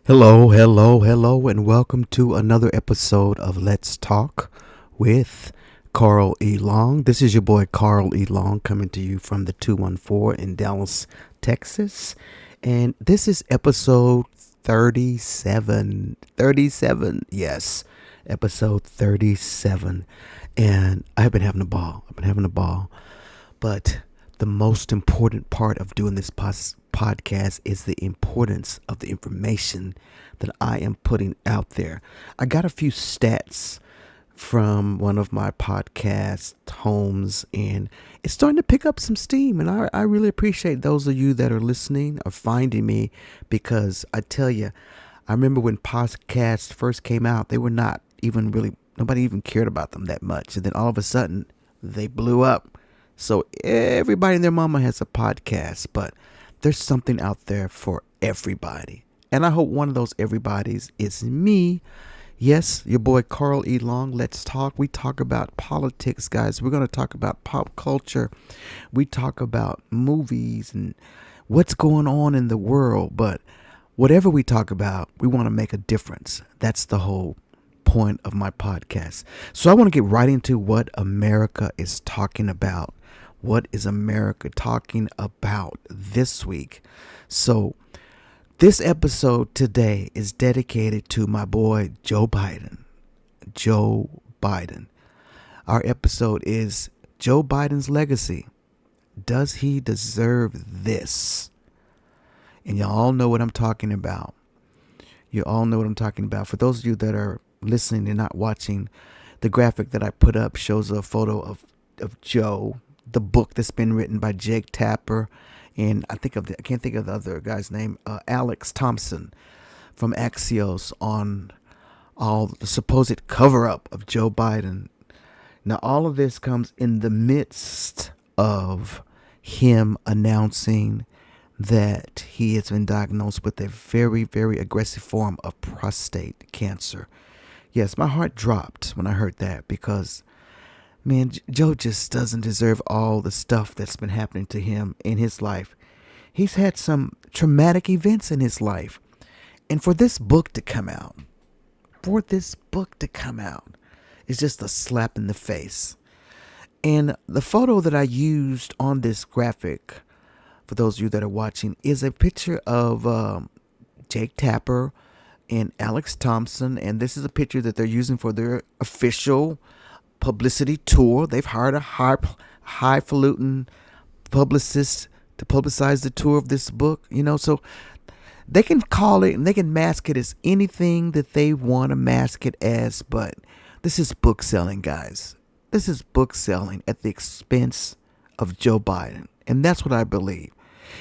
Hello, hello, hello, and welcome to another episode of Let's Talk with Carl E. Long. This is your boy Carl E. Long coming to you from the 214 in Dallas, Texas. And this is episode 37. 37, yes, episode 37. And I've been having a ball. But the most important part of doing this podcast is the importance of the information that I am putting out there. I got a few stats from one of my podcast homes, and it's starting to pick up some steam. And I really appreciate those of you that are listening or finding me, because I tell you, I remember when podcasts first came out, they were not even really, nobody even cared about them that much. And then all of a sudden, they blew up. So everybody and their mama has a podcast, but there's something out there for everybody. And I hope one of those everybody's is me. Yes, your boy Carl E. Long. Let's talk. We talk about politics, guys. We're going to talk about pop culture. We talk about movies and what's going on in the world. But whatever we talk about, we want to make a difference. That's the whole point of my podcast. So I want to get right into what America is talking about. What is America talking about this week? So this episode today is dedicated to my boy Joe Biden. Joe Biden. Our episode is Joe Biden's legacy. Does he deserve this? And y'all all know what I'm talking about. You all know what I'm talking about. For those of you that are listening and not watching, the graphic that I put up shows a photo of Joe, the book that's been written by Jake Tapper, and I can't think of the other guy's name, Alex Thompson from Axios, on all the supposed cover-up of Joe Biden. Now, all of this comes in the midst of him announcing that he has been diagnosed with a very, very aggressive form of prostate cancer. Yes, my heart dropped when I heard that, because man, Joe just doesn't deserve all the stuff that's been happening to him in his life. He's had some traumatic events in his life. And for this book to come out, is just a slap in the face. And the photo that I used on this graphic, for those of you that are watching, is a picture of Jake Tapper and Alex Thompson. And this is a picture that they're using for their official publicity tour. They've hired a highfalutin publicist to publicize the tour of this book, so they can call it and they can mask it as anything that they want to mask it as, but this is book selling, guys. This is book selling at the expense of Joe Biden, and that's what I believe.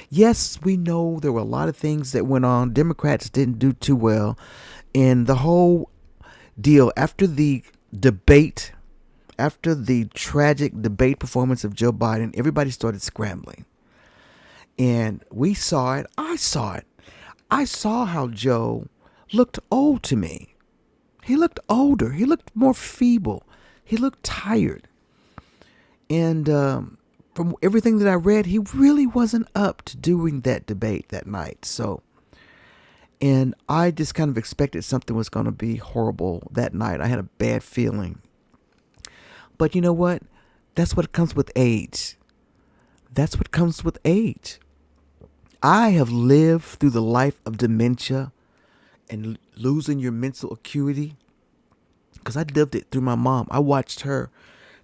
Yes, we know there were a lot of things that went on. Democrats didn't do too well, and the whole deal after the debate, after the tragic debate performance of Joe Biden, everybody started scrambling. And we saw it. I saw it. I saw how Joe looked old to me. He looked older. He looked more feeble. He looked tired. And from everything that I read, he really wasn't up to doing that debate that night. So, and I just kind of expected something was going to be horrible that night. I had a bad feeling. But you know what? That's what comes with age. That's what comes with age. I have lived through the life of dementia and losing your mental acuity, because I lived it through my mom. I watched her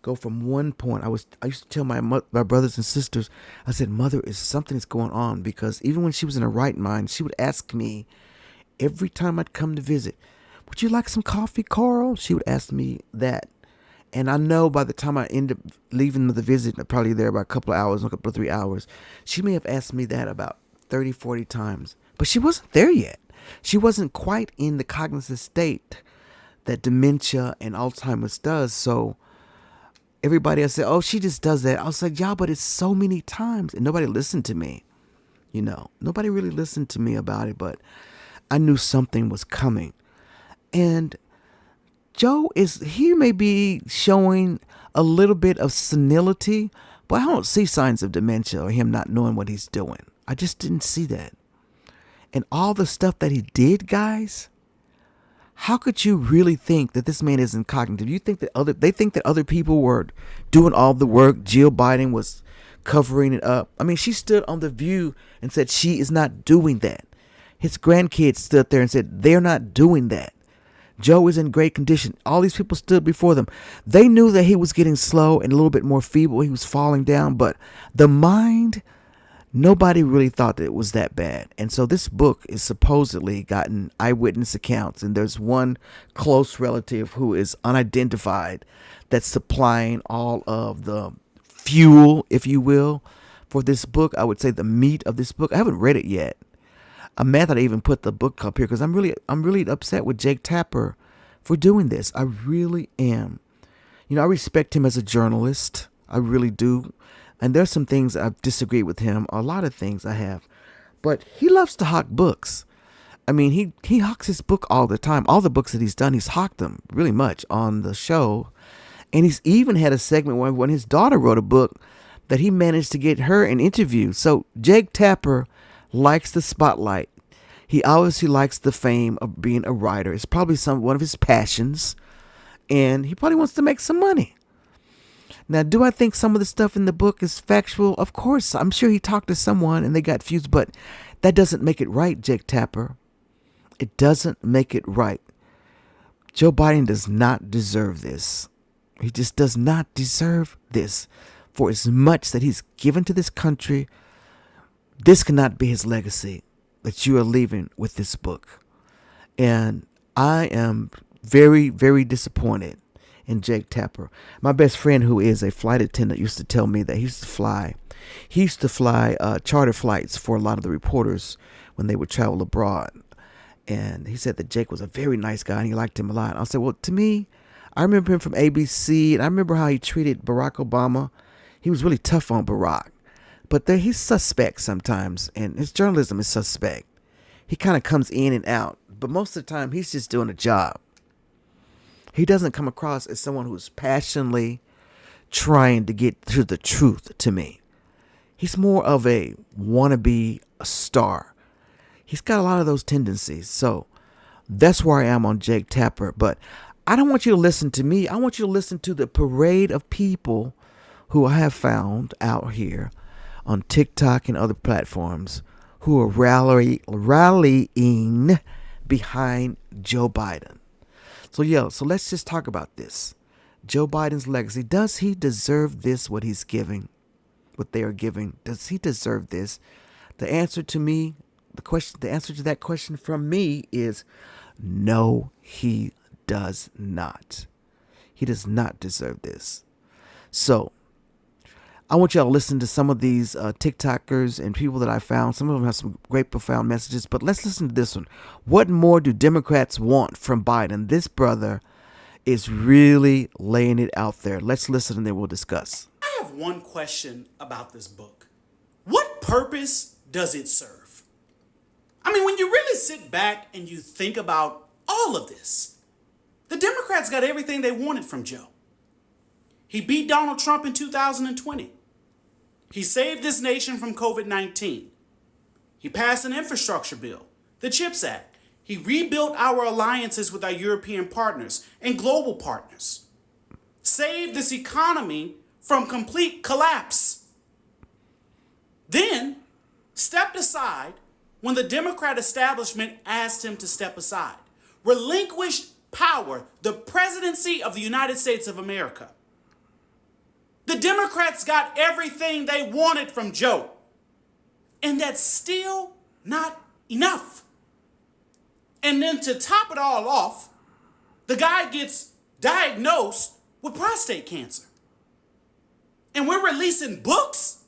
go from one point. I used to tell my brothers and sisters, I said, Mother, something is going on, because even when she was in her right mind, she would ask me every time I'd come to visit, would you like some coffee, Carl? She would ask me that. And I know by the time I end up leaving the visit, probably there about a couple of hours, 3 hours, she may have asked me that about 30, 40 times. But she wasn't there yet. She wasn't quite in the cognitive state that dementia and Alzheimer's does. So everybody else said, oh, she just does that. I was like, yeah, but it's so many times. And nobody listened to me. Nobody really listened to me about it. But I knew something was coming. And Joe he may be showing a little bit of senility, but I don't see signs of dementia or him not knowing what he's doing. I just didn't see that. and all the stuff that he did, guys, how could you really think that this man isn't cognitive? You think that they think that other people were doing all the work. Jill Biden was covering it up. I mean, she stood on The View and said she is not doing that. His grandkids stood there and said they're not doing that. Joe is in great condition. All these people stood before them. They knew that he was getting slow and a little bit more feeble. He was falling down, but the mind, nobody really thought that it was that bad. And so this book is supposedly gotten eyewitness accounts, and there's one close relative who is unidentified that's supplying all of the fuel, if you will, for this book. I would say the meat of this book. I haven't read it yet. I'm mad that I even put the book up here because I'm really upset with Jake Tapper for doing this. I really am. You know, I respect him as a journalist. I really do. And there's some things I've disagreed with him. A lot of things I have. But he loves to hawk books. I mean, he hawks his book all the time. All the books that he's done, he's hawked them really much on the show. And he's even had a segment when his daughter wrote a book that he managed to get her an interview. So Jake Tapper likes the spotlight. He obviously likes the fame of being a writer. It's probably one of his passions. And he probably wants to make some money. Now, do I think some of the stuff in the book is factual? Of course. I'm sure he talked to someone and they got fused. But that doesn't make it right, Jake Tapper. It doesn't make it right. Joe Biden does not deserve this. He just does not deserve this. For as much that he's given to this country, this cannot be his legacy that you are leaving with this book. And I am very, very disappointed in Jake Tapper. My best friend, who is a flight attendant, used to tell me that he used to fly charter flights for a lot of the reporters when they would travel abroad. And he said that Jake was a very nice guy and he liked him a lot. I said, well, to me, I remember him from ABC, and I remember how he treated Barack Obama. He was really tough on Barack. But he's suspect sometimes, and his journalism is suspect. He kind of comes in and out, but most of the time he's just doing a job. He doesn't come across as someone who's passionately trying to get to the truth to me. He's more of a wannabe star. He's got a lot of those tendencies. So that's where I am on Jake Tapper. But I don't want you to listen to me. I want you to listen to the parade of people who I have found out here on TikTok and other platforms who are rallying behind Joe Biden. So let's just talk about this. Joe Biden's legacy. Does he deserve this, what he's giving, what they are giving? Does he deserve this? The answer to that question from me is no, he does not. He does not deserve this. So I want y'all to listen to some of these TikTokers and people that I found. Some of them have some great, profound messages, but let's listen to this one. What more do Democrats want from Biden? This brother is really laying it out there. Let's listen and then we'll discuss. I have one question about this book. What purpose does it serve? I mean, when you really sit back and you think about all of this, the Democrats got everything they wanted from Joe. He beat Donald Trump in 2020. He saved this nation from COVID-19. He passed an infrastructure bill, the CHIPS Act. He rebuilt our alliances with our European partners and global partners. Saved this economy from complete collapse. Then stepped aside when the Democrat establishment asked him to step aside. Relinquished power, the presidency of the United States of America. The Democrats got everything they wanted from Joe. And that's still not enough. And then to top it all off, the guy gets diagnosed with prostate cancer. And we're releasing books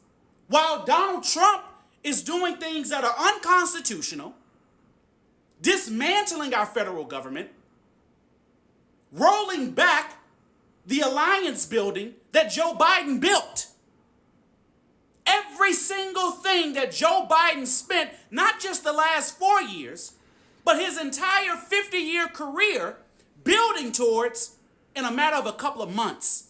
while Donald Trump is doing things that are unconstitutional, dismantling our federal government, rolling back the alliance building that Joe Biden built. Every single thing that Joe Biden spent, not just the last 4 years, but his entire 50-year career building towards in a matter of a couple of months.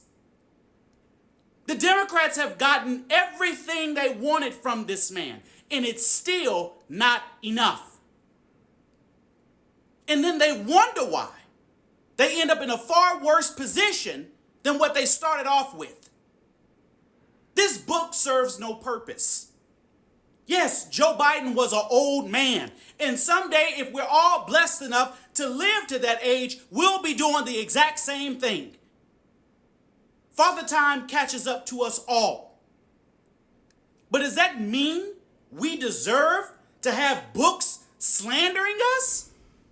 The Democrats have gotten everything they wanted from this man, and it's still not enough. And then they wonder why they end up in a far worse position than what they started off with. This book serves no purpose. Yes, Joe Biden was an old man. And someday, if we're all blessed enough to live to that age, we'll be doing the exact same thing. Father Time catches up to us all. But does that mean we deserve to have books slandering us?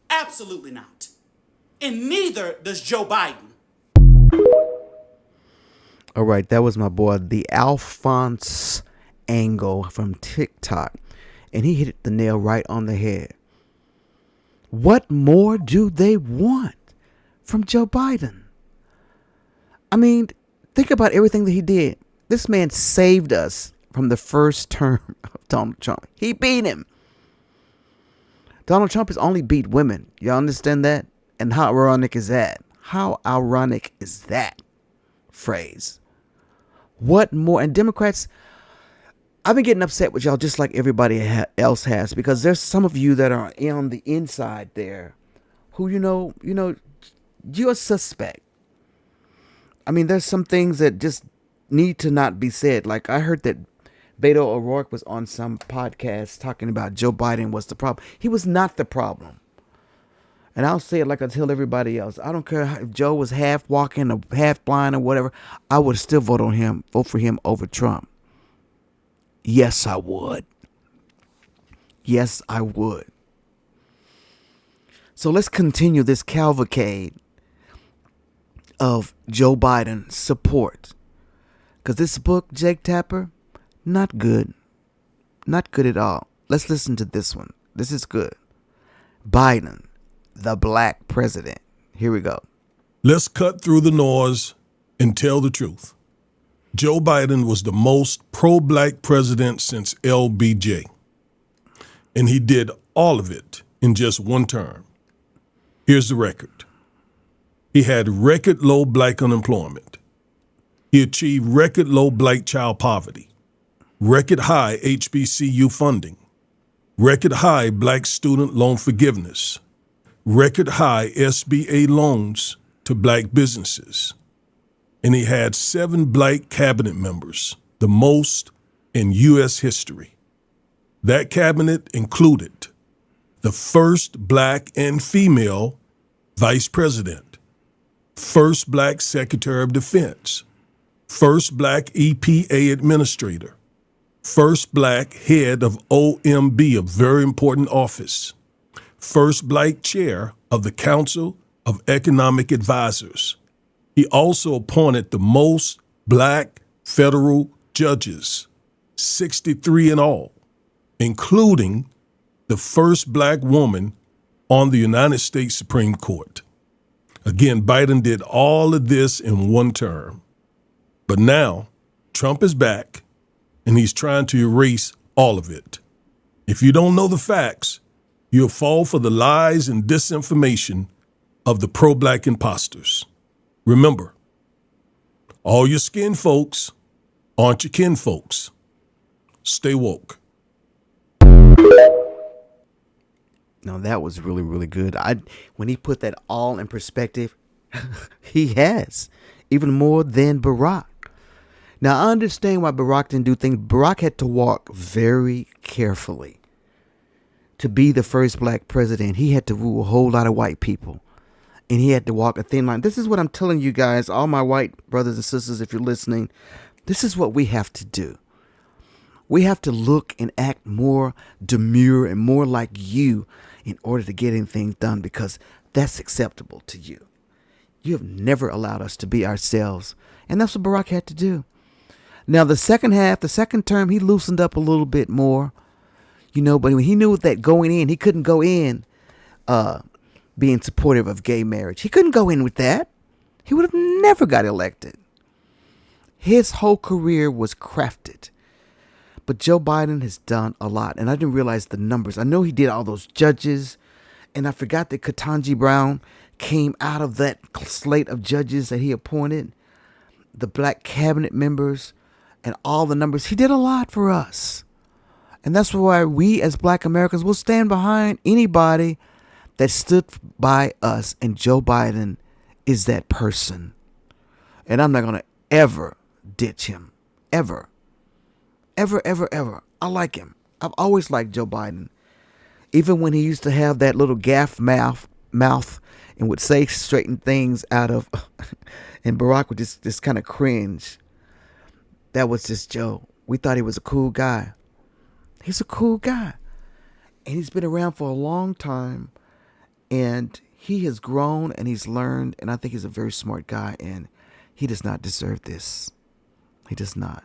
Absolutely not. And neither does Joe Biden. All right, that was my boy, the Alphonse Angle from TikTok. And he hit the nail right on the head. What more do they want from Joe Biden? I mean, think about everything that he did. This man saved us from the first term of Donald Trump. He beat him. Donald Trump has only beat women. Y'all understand that? And how ironic is that? How ironic is that phrase? What more? And Democrats, I've been getting upset with y'all just like everybody else has, because there's some of you that are on the inside there who, you're a suspect. I mean, there's some things that just need to not be said. Like I heard that Beto O'Rourke was on some podcast talking about Joe Biden was the problem. He was not the problem. And I'll say it like I tell everybody else. I don't care if Joe was half walking or half blind or whatever. I would still vote for him over Trump. Yes, I would. Yes, I would. So let's continue this cavalcade of Joe Biden support. Because this book, Jake Tapper, not good. Not good at all. Let's listen to this one. This is good. Biden, the Black President. Here we go. Let's cut through the noise and tell the truth. Joe Biden was the most pro-black president since LBJ. And he did all of it in just one term. Here's the record. He had record low black unemployment. He achieved record low black child poverty, record high HBCU funding, record high black student loan forgiveness, record high SBA loans to black businesses. And he had 7 black cabinet members, the most in U.S. history. That cabinet included the first black and female vice president, first black secretary of defense, first black EPA administrator, first black head of OMB, a very important office, first black chair of the Council of Economic Advisors. He also appointed the most black federal judges, 63 in all, including the first black woman on the United States Supreme Court. Again, Biden did all of this in one term. But now Trump is back and he's trying to erase all of it. If you don't know the facts, you'll fall for the lies and disinformation of the pro-black imposters. Remember, all your skin folks aren't your kin folks. Stay woke. Now that was really, really good. When he put that all in perspective, he has even more than Barack. Now I understand why Barack didn't do things. Barack had to walk very carefully to be the first black president. He had to rule a whole lot of white people. And he had to walk a thin line. This is what I'm telling you guys, all my white brothers and sisters, if you're listening. This is what we have to do. We have to look and act more demure and more like you in order to get anything done, because that's acceptable to you. You have never allowed us to be ourselves. And that's what Barack had to do. Now, the second term, he loosened up a little bit more. But when he knew that going in, he couldn't go in being supportive of gay marriage. He couldn't go in with that. He would have never got elected. His whole career was crafted. But Joe Biden has done a lot. And I didn't realize the numbers. I know he did all those judges. And I forgot that Ketanji Brown came out of that slate of judges that he appointed. The black cabinet members and all the numbers. He did a lot for us. And that's why we as black Americans will stand behind anybody that stood by us, and Joe Biden is that person. And I'm not going to ever ditch him. Ever. Ever, ever, ever. I like him. I've always liked Joe Biden. Even when he used to have that little gaff mouth and would say straighten things out of, and Barack would just kind of cringe. That was just Joe. We thought he was a cool guy. He's a cool guy. And he's been around for a long time. And he has grown and he's learned. And I think he's a very smart guy. And he does not deserve this. He does not.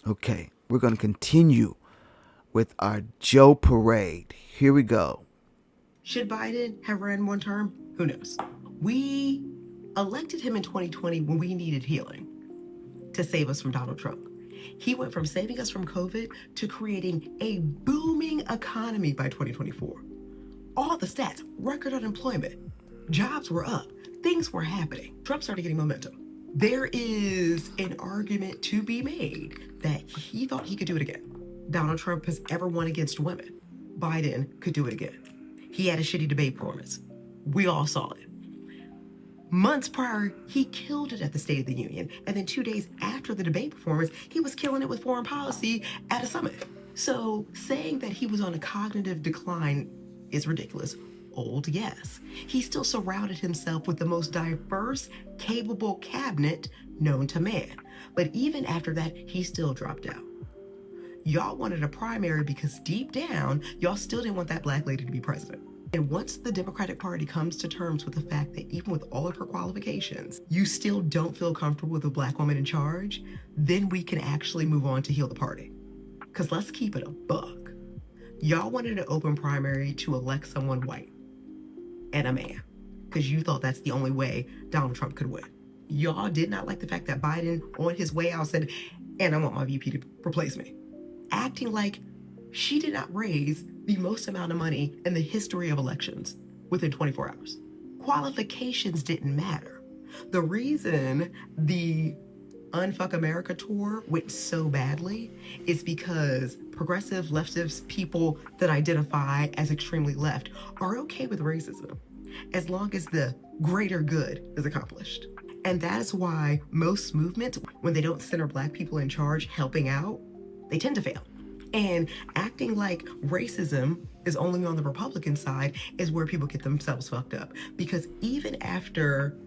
Okay, we're going to continue with our Joe parade. Here we go. Should Biden have ran one term? Who knows? We elected him in 2020 when we needed healing to save us from Donald Trump. He went from saving us from COVID to creating a booming economy by 2024. All the stats, record unemployment, jobs were up, things were happening. Trump started getting momentum. There is an argument to be made that he thought he could do it again. Donald Trump has ever won against women. Biden could do it again. He had a shitty debate performance. We all saw it. Months prior, he killed it at the State of the Union. And then 2 days after the debate performance, he was killing it with foreign policy at a summit. So saying that he was on a cognitive decline is ridiculous. Old, yes. He still surrounded himself with the most diverse, capable cabinet known to man. But even after that, he still dropped out. Y'all wanted a primary because deep down, y'all still didn't want that black lady to be president. And once the Democratic Party comes to terms with the fact that even with all of her qualifications, you still don't feel comfortable with a black woman in charge, then we can actually move on to heal the party. Because let's keep it a buck. Y'all wanted an open primary to elect someone white and a man, because you thought that's the only way Donald Trump could win. Y'all did not like the fact that Biden, on his way out, said, and I want my VP to replace me. Acting like she did not raise the most amount of money in the history of elections within 24 hours. Qualifications didn't matter. The reason the Unfuck America tour went so badly is because progressive leftist people that identify as extremely left are okay with racism as long as the greater good is accomplished. And that is why most movements, when they don't center black people in charge helping out, they tend to fail. And acting like racism is only on the Republican side is where people get themselves fucked up. Because even after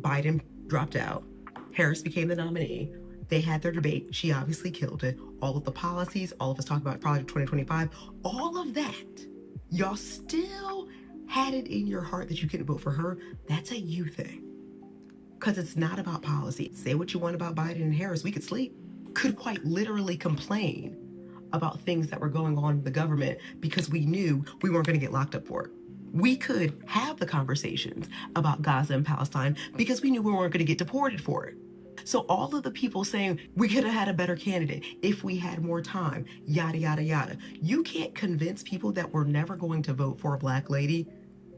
Biden dropped out, Harris became the nominee, they had their debate. She obviously killed it. All of the policies, all of us talk about Project 2025, all of that, y'all still had it in your heart that you couldn't vote for her. That's a you thing. Because it's not about policy. Say what you want about Biden and Harris, we could sleep. Could quite literally complain about things that were going on in the government because we knew we weren't going to get locked up for it. We could have the conversations about Gaza and Palestine because we knew we weren't going to get deported for it. So all of the people saying we could have had a better candidate if we had more time, yada, yada, yada. You can't convince people that we're never going to vote for a black lady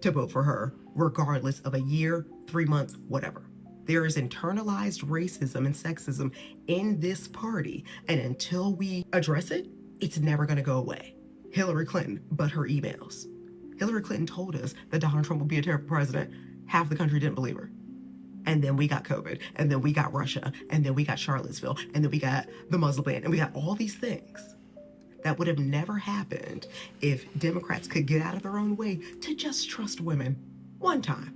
to vote for her, regardless of a year, 3 months, whatever. There is internalized racism and sexism in this party. And until we address it, it's never going to go away. Hillary Clinton, but her emails. Hillary Clinton told us that Donald Trump would be a terrible president. Half the country didn't believe her. And then we got COVID, and then we got Russia, and then we got Charlottesville, and then we got the Muslim ban, and we got all these things that would have never happened if Democrats could get out of their own way to just trust women one time.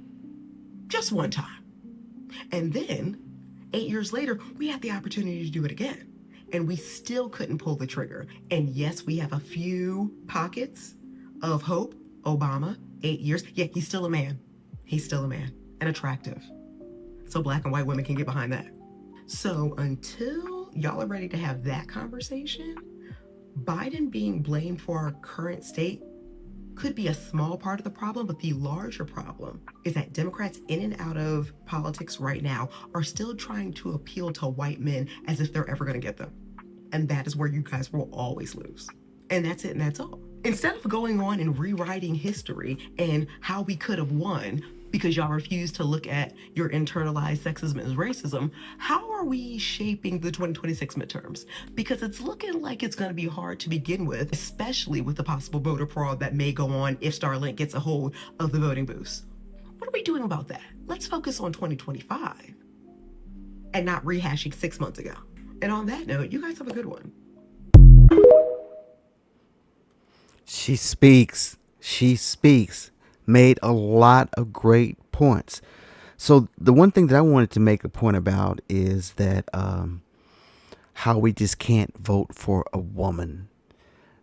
Just one time. And then 8 years later, we had the opportunity to do it again. And we still couldn't pull the trigger. And yes, we have a few pockets of hope. Obama, 8 years. Yeah, he's still a man. He's still a man and attractive. So black and white women can get behind that. So until y'all are ready to have that conversation, Biden being blamed for our current state could be a small part of the problem, but the larger problem is that Democrats in and out of politics right now are still trying to appeal to white men as if they're ever going to get them. And that is where you guys will always lose. And that's it, and that's all. Instead of going on and rewriting history and how we could have won, because y'all refuse to look at your internalized sexism and racism, how are we shaping the 2026 midterms? Because it's looking like it's going to be hard to begin with, especially with the possible voter fraud that may go on if Starlink gets a hold of the voting booths. What are we doing about that? Let's focus on 2025 and not rehashing 6 months ago. And on that note, you guys have a good one. She speaks. Made a lot of great points. So the one thing that I wanted to make a point about is that how we just can't vote for a woman.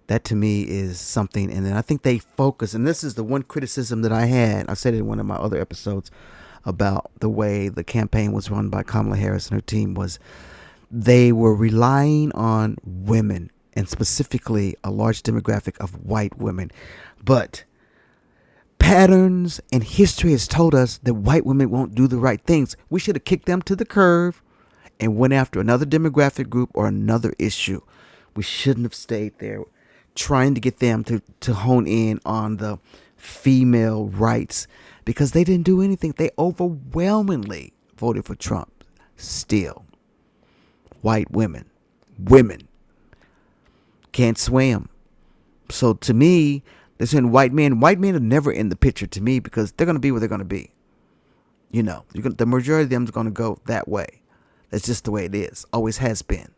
That to me is something. And then I think they focus, and this is the one criticism that I had. I said it in one of my other episodes about the way the campaign was run by Kamala Harris and her team, was they were relying on women, and specifically a large demographic of white women. But patterns and history has told us that white women won't do the right things. We should have kicked them to the curb and went after another demographic group or another issue. We shouldn't have stayed there trying to get them to hone in on the female rights, because they didn't do anything. They overwhelmingly voted for Trump. Still, white women can't swim. So to me, they're saying white men are never in the picture to me, because they're going to be where they're going to be. You know, the majority of them is going to go that way. That's just the way it is. Always has been.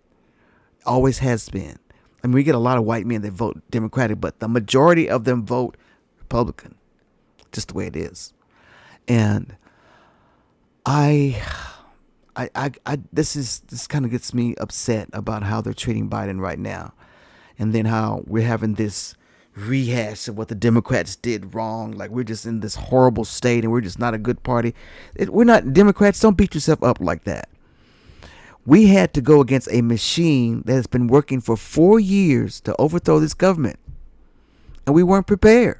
I mean, we get a lot of white men that vote Democratic, but the majority of them vote Republican. Just the way it is. And this kind of gets me upset about how they're treating Biden right now. And then how we're having this rehash of what the Democrats did wrong. Like we're just in this horrible state and we're just not a good party. We're not Democrats. Don't beat yourself up like that. We had to go against a machine that has been working for 4 years to overthrow this government. And we weren't prepared.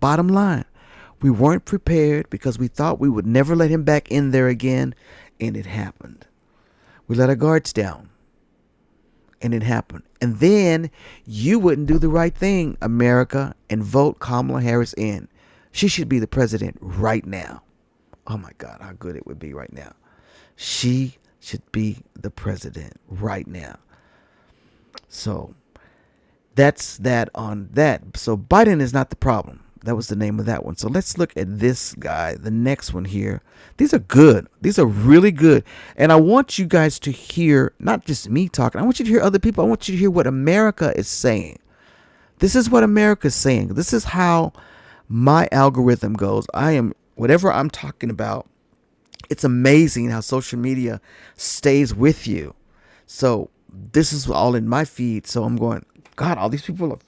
Bottom line, we weren't prepared because we thought we would never let him back in there again. And it happened. We let our guards down. And it happened. And then you wouldn't do the right thing, America, and vote Kamala Harris in. She should be the president right now. Oh my God, how good it would be right now. She should be the president right now. So that's that on that. So Biden is not the problem. That was the name of that one. So let's look at this guy, the next one here. These are good. These are really good. And I want you guys to hear, not just me talking. I want you to hear other people. I want you to hear what America is saying. This is what America is saying. This is how my algorithm goes. Whatever I'm talking about, it's amazing how social media stays with you. So this is all in my feed. So I'm going, God, all these people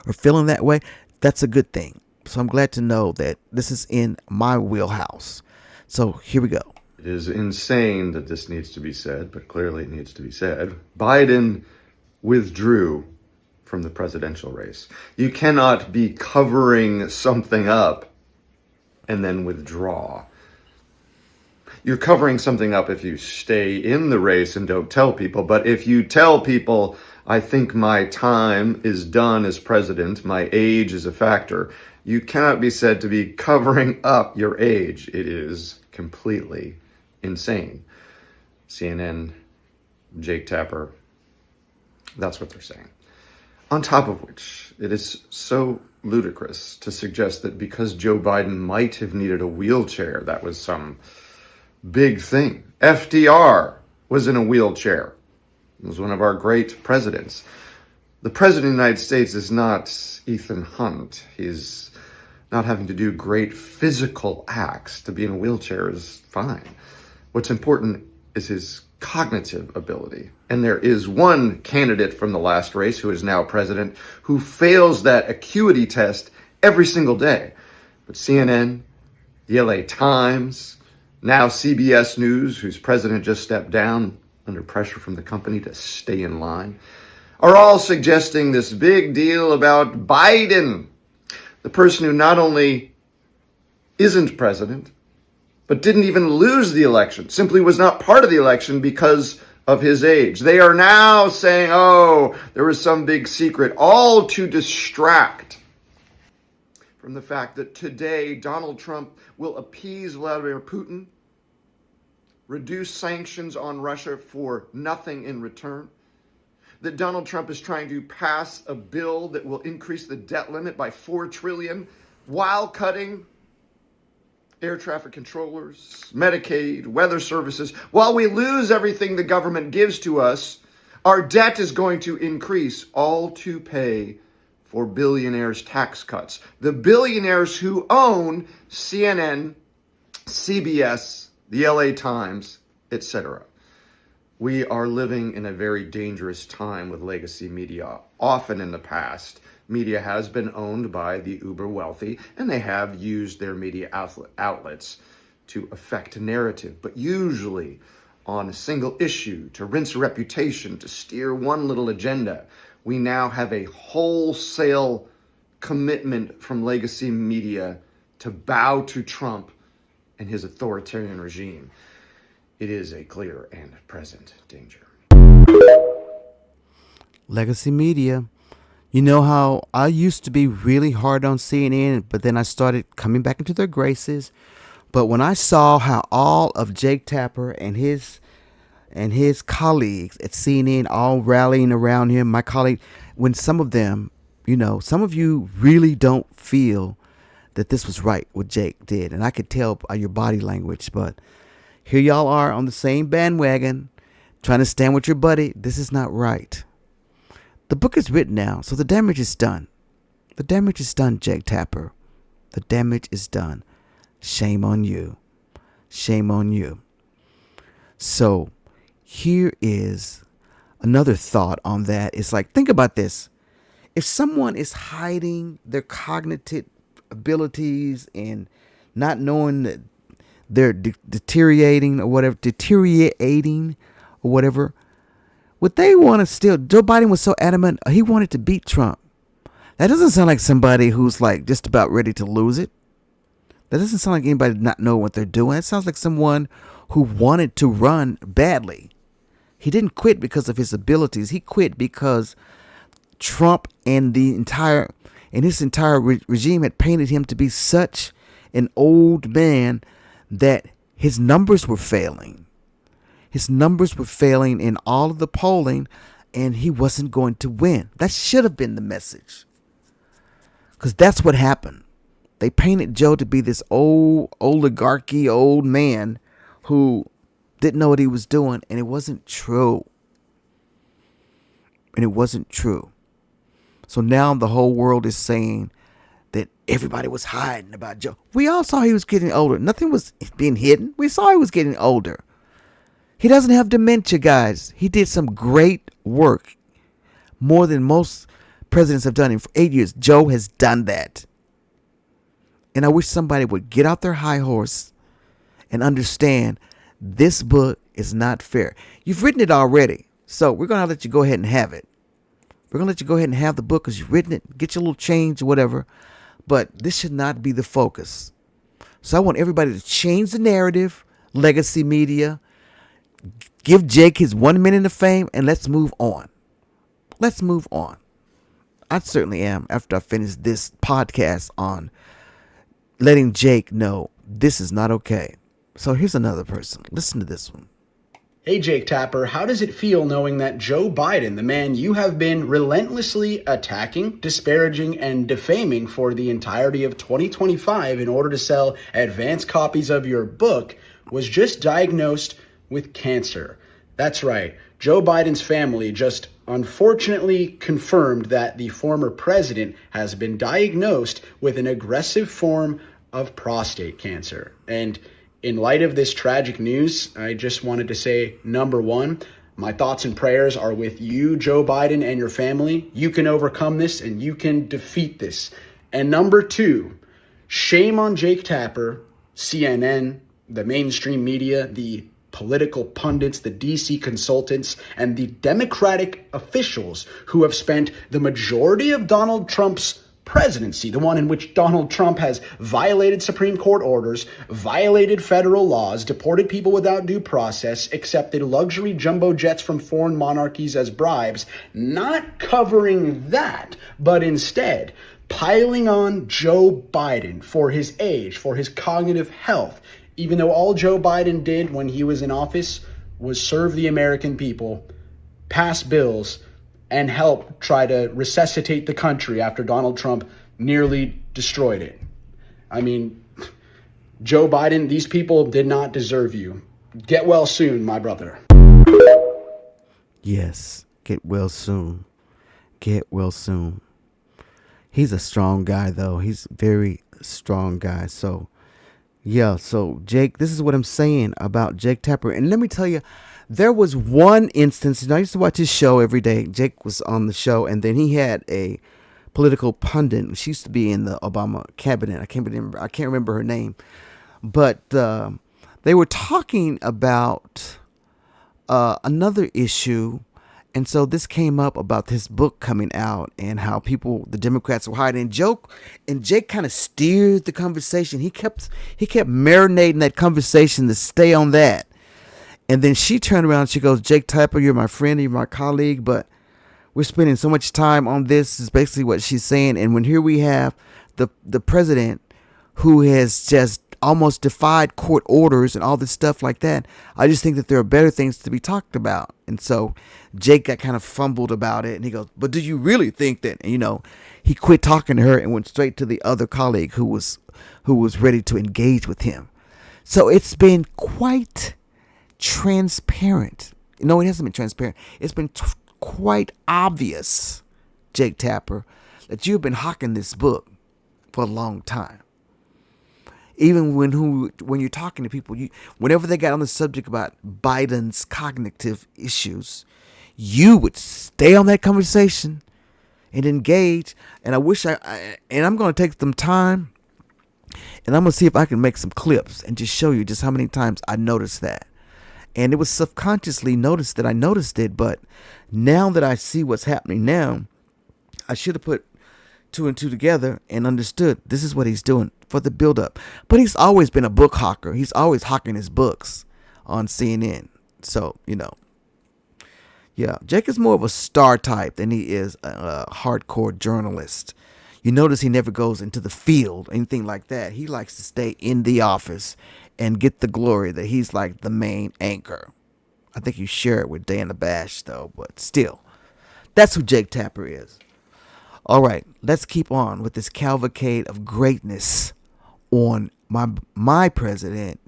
are feeling that way. That's a good thing. So I'm glad to know that this is in my wheelhouse. So here we go. It is insane that this needs to be said, but clearly it needs to be said. Biden withdrew from the presidential race. You cannot be covering something up and then withdraw. You're covering something up if you stay in the race and don't tell people. But if you tell people, I think my time is done as president, my age is a factor, you cannot be said to be covering up your age. It is completely insane. CNN, Jake Tapper, that's what they're saying. On top of which, it is so ludicrous to suggest that because Joe Biden might have needed a wheelchair, that was some big thing. FDR was in a wheelchair. He was one of our great presidents. The president of the United States is not Ethan Hunt. He's not having to do great physical acts. To be in a wheelchair is fine. What's important is his cognitive ability. And there is one candidate from the last race who is now president who fails that acuity test every single day. But CNN, the LA Times, now CBS News, whose president just stepped down under pressure from the company to stay in line, are all suggesting this big deal about Biden, the person who not only isn't president, but didn't even lose the election, simply was not part of the election because of his age. They are now saying, oh, there was some big secret, all to distract from the fact that today Donald Trump will appease Vladimir Putin, reduce sanctions on Russia for nothing in return, that Donald Trump is trying to pass a bill that will increase the debt limit by $4 trillion while cutting air traffic controllers, Medicaid, weather services. While we lose everything the government gives to us, our debt is going to increase, all to pay for billionaires' tax cuts. The billionaires who own CNN, CBS, the LA Times, etc. We are living in a very dangerous time with legacy media. Often in the past, media has been owned by the uber wealthy, and they have used their media outlets to affect narrative, but usually on a single issue, to rinse a reputation, to steer one little agenda. We now have a wholesale commitment from legacy media to bow to Trump and his authoritarian regime. It is a clear and present danger. Legacy media. You know how I used to be really hard on CNN, but then I started coming back into their graces. But when I saw how all of Jake Tapper and his colleagues at CNN all rallying around him, my colleague, when some of them, some of you really don't feel that this was right what Jake did. And I could tell by your body language, but here y'all are on the same bandwagon, trying to stand with your buddy. This is not right. The book is written now, so the damage is done. The damage is done, Jake Tapper. The damage is done. Shame on you. Shame on you. So here is another thought on that. It's like, think about this. If someone is hiding their cognitive abilities and not knowing that they're deteriorating or whatever, would they want to still? Joe Biden was so adamant he wanted to beat Trump. That doesn't sound like somebody who's like just about ready to lose it. That doesn't sound like anybody not know what they're doing. It sounds like someone who wanted to run badly. He didn't quit because of his abilities. He quit because Trump and his entire regime had painted him to be such an old man that his numbers were failing. His numbers were failing in all of the polling, and he wasn't going to win. That should have been the message. Because that's what happened. They painted Joe to be this old man who didn't know what he was doing, and it wasn't true. So now the whole world is saying that everybody was hiding about Joe. We all saw he was getting older. Nothing was being hidden. We saw he was getting older. He doesn't have dementia, guys. He did some great work. More than most presidents have done in 8 years. Joe has done that. And I wish somebody would get out their high horse and understand this book is not fair. You've written it already. So we're going to let you go ahead and have it. We're going to let you go ahead and have the book because you've written it. Get your little change or whatever. But this should not be the focus. So I want everybody to change the narrative. Legacy media. Give Jake his 1 minute of fame and let's move on. Let's move on. I certainly am after I finish this podcast on letting Jake know this is not okay. So here's another person. Listen to this one. Hey, Jake Tapper, how does it feel knowing that Joe Biden, the man you have been relentlessly attacking, disparaging, and defaming for the entirety of 2025 in order to sell advance copies of your book, was just diagnosed with cancer? That's right. Joe Biden's family just unfortunately confirmed that the former president has been diagnosed with an aggressive form of prostate cancer. And in light of this tragic news, I just wanted to say, number one, my thoughts and prayers are with you, Joe Biden, and your family. You can overcome this and you can defeat this. And number two, shame on Jake Tapper, CNN, the mainstream media, the political pundits, the DC consultants, and the Democratic officials who have spent the majority of Donald Trump's presidency, the one in which Donald Trump has violated Supreme Court orders, violated federal laws, deported people without due process, accepted luxury jumbo jets from foreign monarchies as bribes, not covering that, but instead piling on Joe Biden for his age, for his cognitive health, even though all Joe Biden did when he was in office was serve the American people, pass bills, and help try to resuscitate the country after Donald Trump nearly destroyed it. I mean, Joe Biden, these people did not deserve you. Get well soon, my brother. Yes, get well soon. Get well soon. He's a strong guy, though. He's a very strong guy. So, yeah. So, Jake, this is what I'm saying about Jake Tapper. And let me tell you, there was one instance, and I used to watch his show every day. Jake was on the show, and then he had a political pundit. She used to be in the Obama cabinet. I can't remember her name. But they were talking about another issue. And so this came up about this book coming out and how the Democrats were hiding. And Jake kind of steered the conversation. He kept marinating that conversation to stay on that. And then she turned around and she goes, Jake Tapper, you're my friend, you're my colleague, but we're spending so much time on this, is basically what she's saying. And when here we have the president who has just almost defied court orders and all this stuff like that, I just think that there are better things to be talked about. And so Jake got kind of fumbled about it, and he goes, but do you really think that? And, he quit talking to her and went straight to the other colleague who was ready to engage with him. So it's been quite transparent. No, it hasn't been transparent. It's been quite obvious, Jake Tapper, that you've been hawking this book for a long time. Even when you're talking to people, whenever they got on the subject about Biden's cognitive issues, you would stay on that conversation and engage. And I wish and I'm going to take some time, and I'm going to see if I can make some clips and just show you just how many times I noticed that. And it was subconsciously noticed that I noticed it, but now that I see what's happening now, I should have put two and two together and understood this is what he's doing for the buildup. But he's always been a book hawker. He's always hawking his books on CNN. So, yeah, Jake is more of a star type than he is a hardcore journalist. You notice he never goes into the field, anything like that. He likes to stay in the office and get the glory that he's like the main anchor. I think you share it with Dan the Bash, though, but still, that's who Jake Tapper is. All right, let's keep on with this cavalcade of greatness on my president,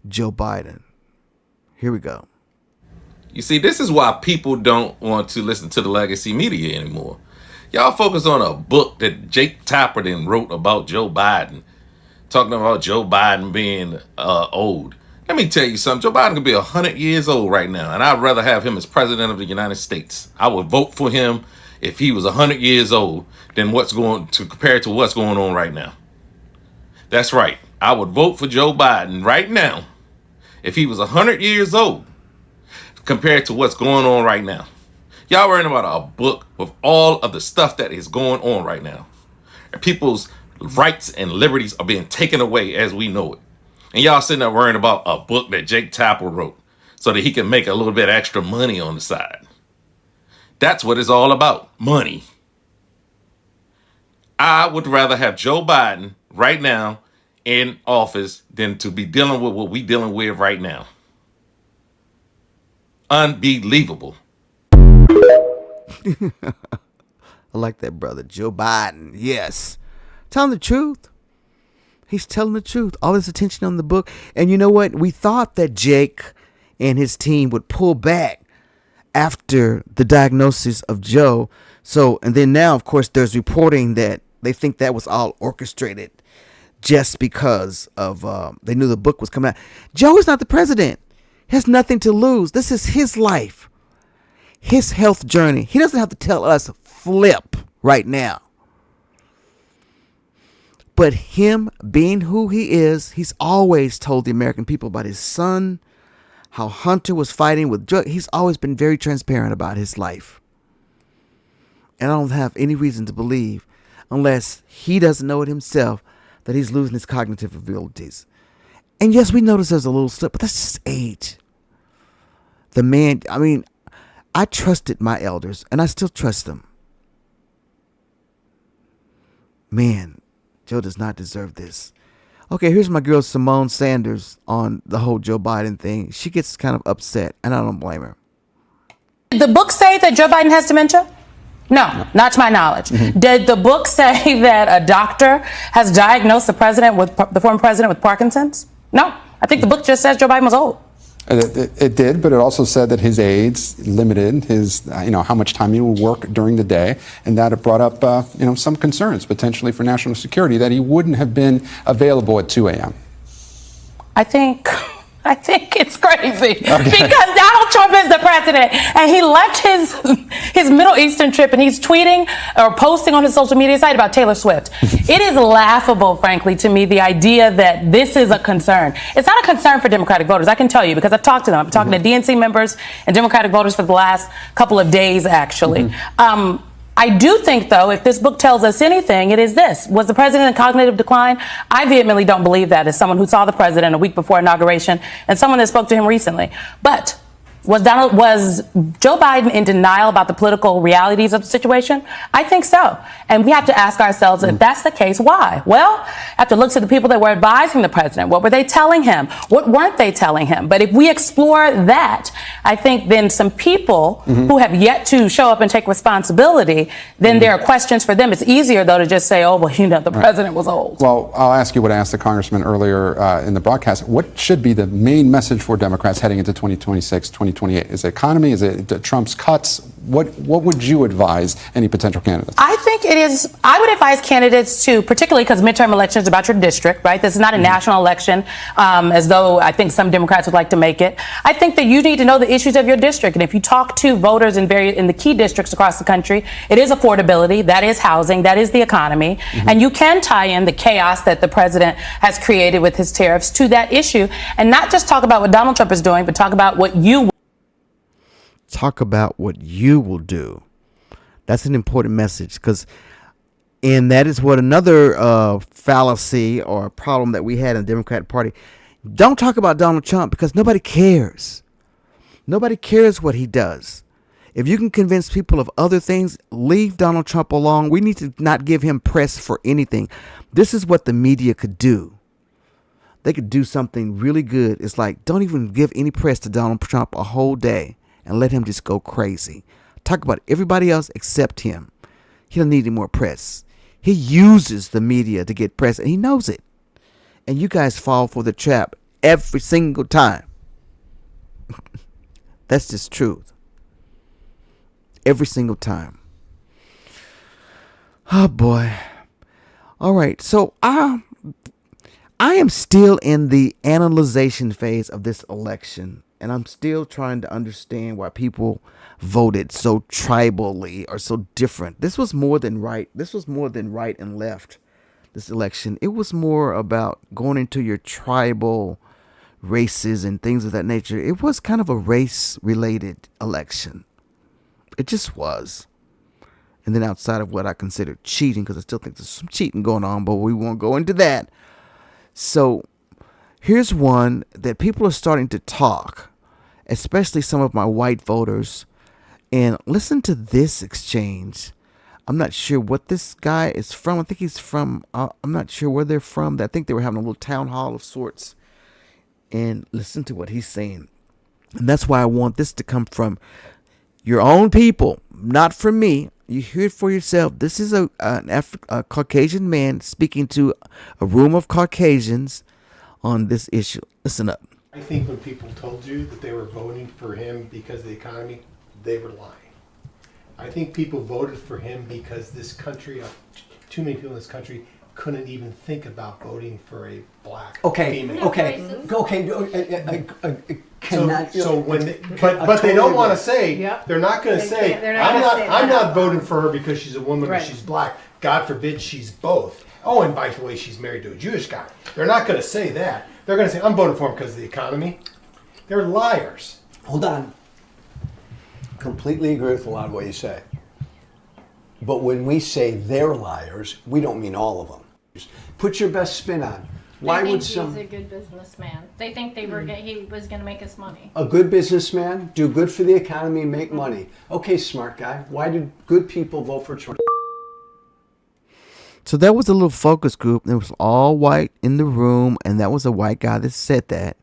Joe Biden. Here we go. You see, this is why people don't want to listen to the legacy media anymore. Y'all focus on a book that Jake Tapper wrote about Joe Biden, talking about Joe Biden being old. Let me tell you something. Joe Biden could be 100 years old right now, and I'd rather have him as president of the United States. I would vote for him if he was 100 years old than compared to what's going on right now. That's right. I would vote for Joe Biden right now if he was 100 years old compared to what's going on right now. Y'all worrying about a book with all of the stuff that is going on right now. And people's rights and liberties are being taken away as we know it. And y'all sitting there worrying about a book that Jake Tapper wrote so that he can make a little bit extra money on the side. That's what it's all about, money. I would rather have Joe Biden right now in office than to be dealing with what we're dealing with right now. Unbelievable. I like that, brother. Joe Biden. Yes. Telling the truth. He's telling the truth. All this attention on the book. And you know what? We thought that Jake and his team would pull back after the diagnosis of Joe. And then now, of course, there's reporting that they think that was all orchestrated just because of they knew the book was coming out. Joe is not the president. He has nothing to lose. This is his life, his health journey. He doesn't have to tell us flip right now. But him being who he is, he's always told the American people about his son, how Hunter was fighting with drugs. He's always been very transparent about his life. And I don't have any reason to believe, unless he doesn't know it himself, that he's losing his cognitive abilities. And yes, we notice there's a little slip, but that's just age. The man, I trusted my elders, and I still trust them. Man, Joe does not deserve this. Okay, here's my girl Simone Sanders on the whole Joe Biden thing. She gets kind of upset, and I don't blame her. Did the book say that Joe Biden has dementia? No, not to my knowledge. Did the book say that a doctor has diagnosed the former president with Parkinson's? No, I think the book just says Joe Biden was old. It did, but it also said that his aides limited his, how much time he would work during the day, and that it brought up, some concerns potentially for national security that he wouldn't have been available at 2 a.m. I think it's crazy because Donald Trump is the president and he left his Middle Eastern trip and he's tweeting or posting on his social media site about Taylor Swift. It is laughable, frankly, to me, the idea that this is a concern. It's not a concern for Democratic voters, I can tell you, because I've talked to them. I'm talking to DNC members and Democratic voters for the last couple of days, actually. I do think, though, if this book tells us anything, it is this. Was the president in cognitive decline? I vehemently don't believe that as someone who saw the president a week before inauguration and someone that spoke to him recently. But was Joe Biden in denial about the political realities of the situation? I think so. And we have to ask ourselves, if that's the case, why? Well, have to look to the people that were advising the president. What were they telling him? What weren't they telling him? But if we explore that, I think then some people who have yet to show up and take responsibility, then there are questions for them. It's easier, though, to just say, oh, well, the president was old. Well, I'll ask you what I asked the congressman earlier in the broadcast. What should be the main message for Democrats heading into 2026, 2028? Is it economy? Is it Trump's cuts? What would you advise any potential candidates? I think it is. I would advise candidates to, particularly because midterm elections is about your district, right? This is not a national election, as though I think some Democrats would like to make it. I think that you need to know the issues of your district. And if you talk to voters in the key districts across the country, it is affordability, that is housing, that is the economy. And you can tie in the chaos that the president has created with his tariffs to that issue and not just talk about what Donald Trump is doing, but talk about what you Talk about what you will do. That's an important message and that is what another fallacy or problem that we had in the Democratic Party. Don't talk about Donald Trump because nobody cares. Nobody cares what he does. If you can convince people of other things, leave Donald Trump alone. We need to not give him press for anything. This is what the media could do. They could do something really good. It's like, don't even give any press to Donald Trump a whole day and let him just go crazy. Talk about everybody else except him. He doesn't need any more press. He uses the media to get press, and he knows it. And you guys fall for the trap every single time. That's just truth. Every single time. Oh, boy. All right, so I am still in the analyzation phase of this election. And I'm still trying to understand why people voted so tribally or so different. This was more than right. This was more than right and left, this election. It was more about going into your tribal races and things of that nature. It was kind of a race-related election. It just was. And then outside of what I consider cheating, because I still think there's some cheating going on, but we won't go into that. So here's one that people are starting to talk, especially some of my white voters. And listen to this exchange. I'm not sure what this guy is from. I think he's from, I'm not sure where they're from. I think they were having a little town hall of sorts. And listen to what he's saying. And that's why I want this to come from your own people, not from me. You hear it for yourself. This is a Caucasian man speaking to a room of Caucasians on this issue. Listen up. I think when people told you that they were voting for him because of the economy, they were lying. I think people voted for him because this country, too many people in this country, couldn't even think about voting for a black female. But they don't want to say. They're not going to say. I'm not voting for her because she's a woman or she's black. God forbid she's both. Oh, and by the way, she's married to a Jewish guy. They're not going to say that. They're going to say, I'm voting for him because of the economy. They're liars. Hold on. Completely agree with a lot of what you say. But when we say they're liars, we don't mean all of them. Put your best spin on. Why would some? He's a good businessman. They think he was going to make us money. A good businessman, do good for the economy, make money. Okay, smart guy. Why did good people vote for Trump? So there was a little focus group. And it was all white in the room, and that was a white guy that said that.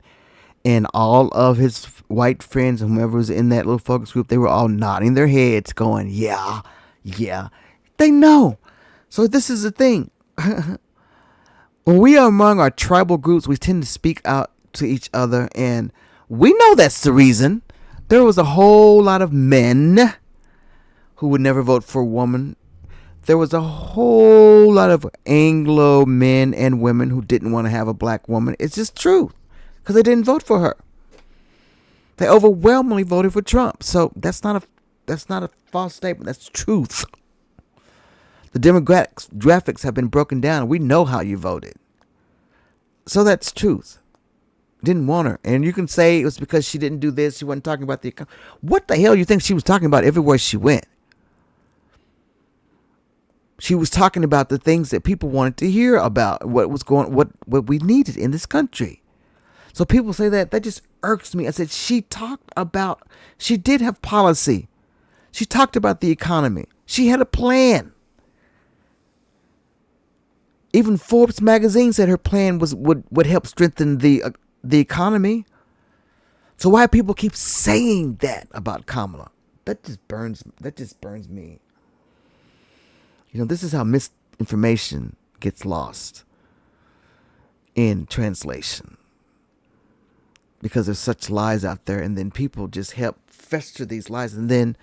And all of his white friends, whomever was in that little focus group, they were all nodding their heads, going, "Yeah, yeah." They know. So this is the thing. When we are among our tribal groups, we tend to speak out to each other, and we know that's the reason. There was a whole lot of men who would never vote for a woman. There was a whole lot of Anglo men and women who didn't want to have a black woman. It's just true, because they didn't vote for her. They overwhelmingly voted for Trump. So that's not a false statement. That's truth. The demographics have been broken down. We know how you voted. So that's truth. Didn't want her. And you can say it was because she didn't do this. She wasn't talking about the economy. What the hell do you think she was talking about everywhere she went? She was talking about the things that people wanted to hear about, what we needed in this country. So people say that just irks me. I said, she did have policy. She talked about the economy. She had a plan. Even Forbes magazine said her plan would help strengthen the economy. So why people keep saying that about Kamala? That just burns me. You know, this is how misinformation gets lost in translation. Because there's such lies out there, and then people just help fester these lies, and then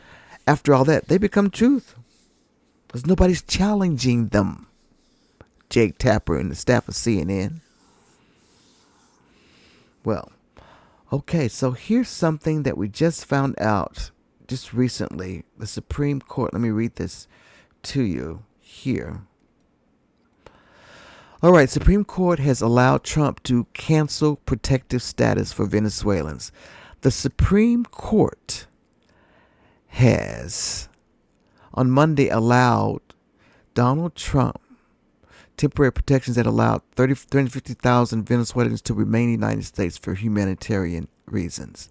after all that, they become truth. Because nobody's challenging them. Jake Tapper and the staff of CNN. Well, okay, so here's something that we just found out just recently. The Supreme Court, let me read this to you here. All right, Supreme Court has allowed Trump to cancel protective status for Venezuelans. The Supreme Court has on Monday allowed Donald Trump temporary protections that allowed 350,000 Venezuelans to remain in the United States for humanitarian reasons.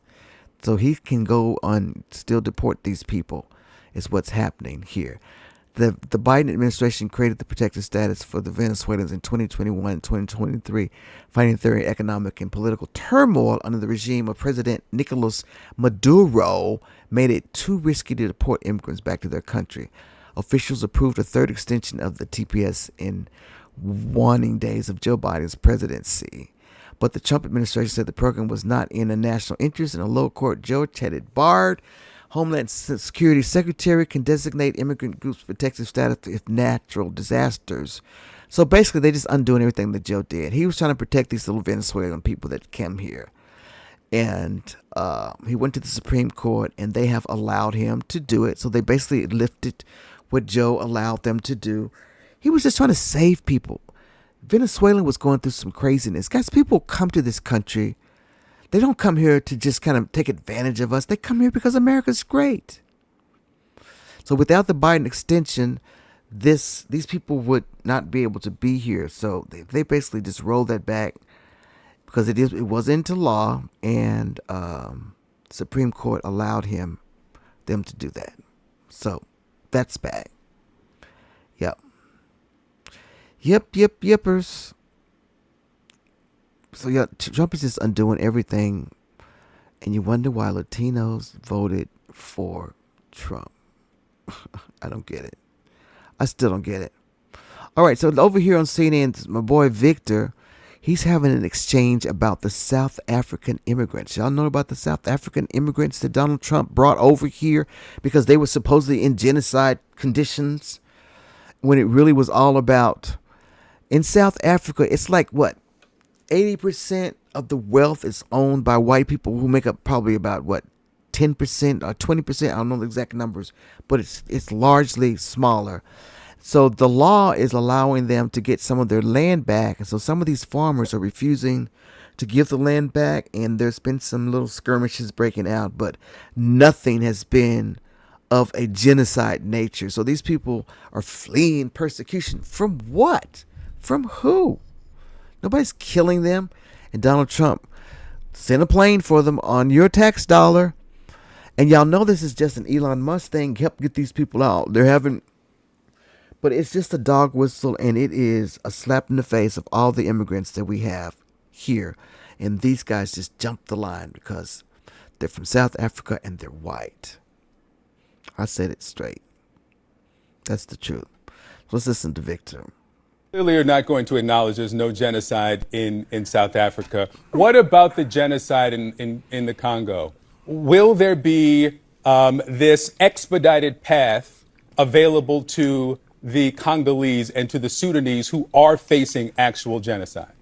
So he can go on, still deport these people, is what's happening here. The Biden administration created the protected status for the Venezuelans in 2021 and 2023, fighting their economic and political turmoil under the regime of President Nicolas Maduro made it too risky to deport immigrants back to their country. Officials approved a third extension of the TPS in waning days of Joe Biden's presidency. But the Trump administration said the program was not in the national interest, and a lower court judge had it barred. Homeland Security Secretary can designate immigrant groups protective status if natural disasters. So basically, they're just undoing everything that Joe did. He was trying to protect these little Venezuelan people that came here. And he went to the Supreme Court, and they have allowed him to do it. So they basically lifted what Joe allowed them to do. He was just trying to save people. Venezuela was going through some craziness. Guys, people come to this country. They don't come here to just kind of take advantage of us. They come here because America's great. So without the Biden extension, these people would not be able to be here. So they basically just rolled that back because it was into law, and Supreme Court allowed them to do that. So that's back. Yippers. So yeah, Trump is just undoing everything, and you wonder why Latinos voted for Trump. I don't get it. I still don't get it. All right, so over here on CNN, my boy Victor, he's having an exchange about the South African immigrants. Y'all know about the South African immigrants that Donald Trump brought over here because they were supposedly in genocide conditions, when it really was all about, in South Africa, it's like what? 80% of the wealth is owned by white people who make up probably about 10% or 20%. I don't know the exact numbers, but it's largely smaller. So the law is allowing them to get some of their land back. And so some of these farmers are refusing to give the land back. And there's been some little skirmishes breaking out, but nothing has been of a genocide nature. So these people are fleeing persecution. From what? From who? Nobody's killing them. And Donald Trump sent a plane for them on your tax dollar. And y'all know this is just an Elon Musk thing. Help get these people out. They're having But it's just a dog whistle, and it is a slap in the face of all the immigrants that we have here. And these guys just jump the line because they're from South Africa and they're white. I said it straight. That's the truth. Let's listen to Victor. Clearly, you're not going to acknowledge there's no genocide in South Africa. What about the genocide in the Congo? Will there be this expedited path available to the Congolese and to the Sudanese who are facing actual genocide?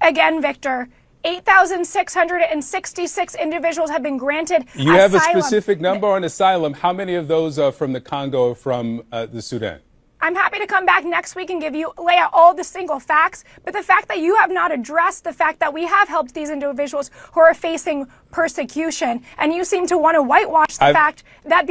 Again, Victor, 8,666 individuals have been granted You asylum. have a specific number on asylum. How many of those are from the Congo or from the Sudan? I'm happy to come back next week and lay out all the single facts, but the fact that you have not addressed the fact that we have helped these individuals who are facing persecution, and you seem to want to whitewash the fact that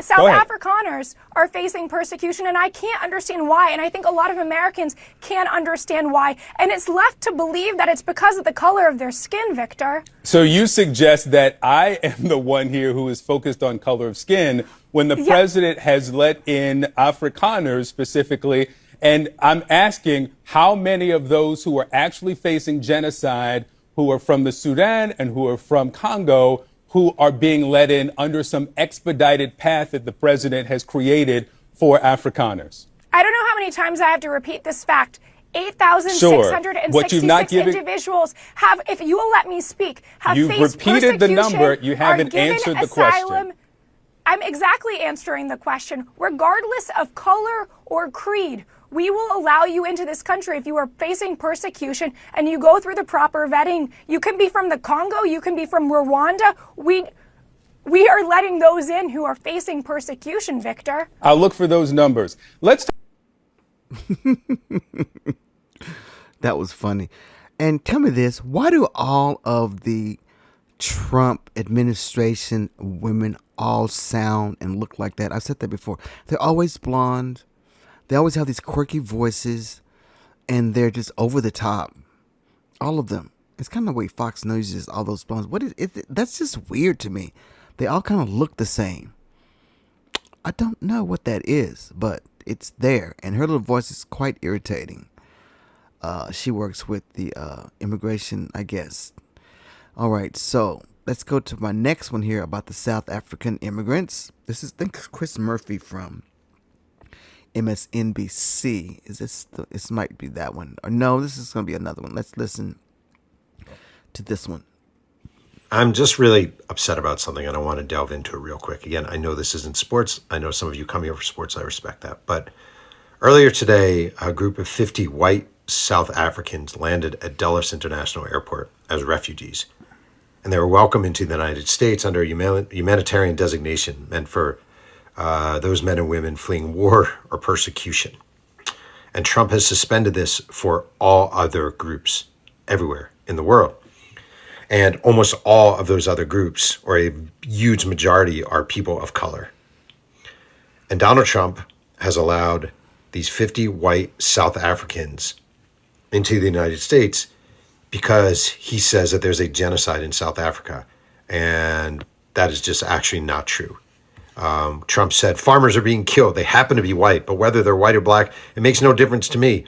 South Afrikaners are facing persecution, and I can't understand why, and I think a lot of Americans can't understand why, and it's left to believe that it's because of the color of their skin, Victor. So you suggest that I am the one here who is focused on color of skin when the president has let in Afrikaners specifically, and I'm asking how many of those who are actually facing genocide, who are from the Sudan and who are from Congo, who are being let in under some expedited path that the president has created for Afrikaners? I don't know how many times I have to repeat this fact. 8,666 individuals have, if you will let me speak, have faced persecution. You've repeated the number. You haven't answered the question. I'm exactly answering the question. Regardless of color or creed, we will allow you into this country if you are facing persecution and you go through the proper vetting. You can be from the Congo, you can be from Rwanda. We are letting those in who are facing persecution, Victor. I'll look for those numbers. That was funny. And tell me this, why do all of the Trump administration women all sound and look like that? I've said that before. They're always blonde. They always have these quirky voices, and they're just over the top. All of them. It's kind of the way Fox News is, all those blondes. What is it? That's just weird to me. They all kind of look the same. I don't know what that is, but it's there, and her little voice is quite irritating. She works with the immigration, I guess. All right, so let's go to my next one here about the South African immigrants. This is, I think, Chris Murphy from MSNBC. This might be that one. Or no, this is going to be another one. Let's listen to this one. I'm just really upset about something, and I want to delve into it real quick. Again, I know this isn't sports. I know some of you come here for sports. I respect that. But earlier today, a group of 50 white South Africans landed at Dulles International Airport as refugees. And they were welcomed into the United States under a humanitarian designation meant for those men and women fleeing war or persecution. And Trump has suspended this for all other groups everywhere in the world. And almost all of those other groups, or a huge majority, are people of color. And Donald Trump has allowed these 50 white South Africans into the United States because he says that there's a genocide in South Africa. And that is just actually not true. Trump said farmers are being killed. They happen to be white, but whether they're white or black, it makes no difference to me.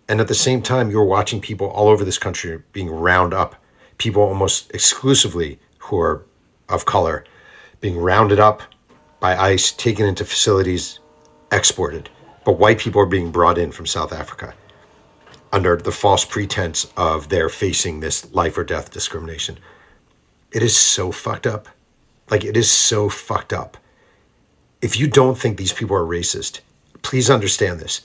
And at the same time, you're watching people all over this country being round up, people almost exclusively who are of color, being rounded up by ICE, taken into facilities, exported. But white people are being brought in from South Africa under the false pretense of they're facing this life or death discrimination. It is so fucked up. Like, it is so fucked up. If you don't think these people are racist, please understand this.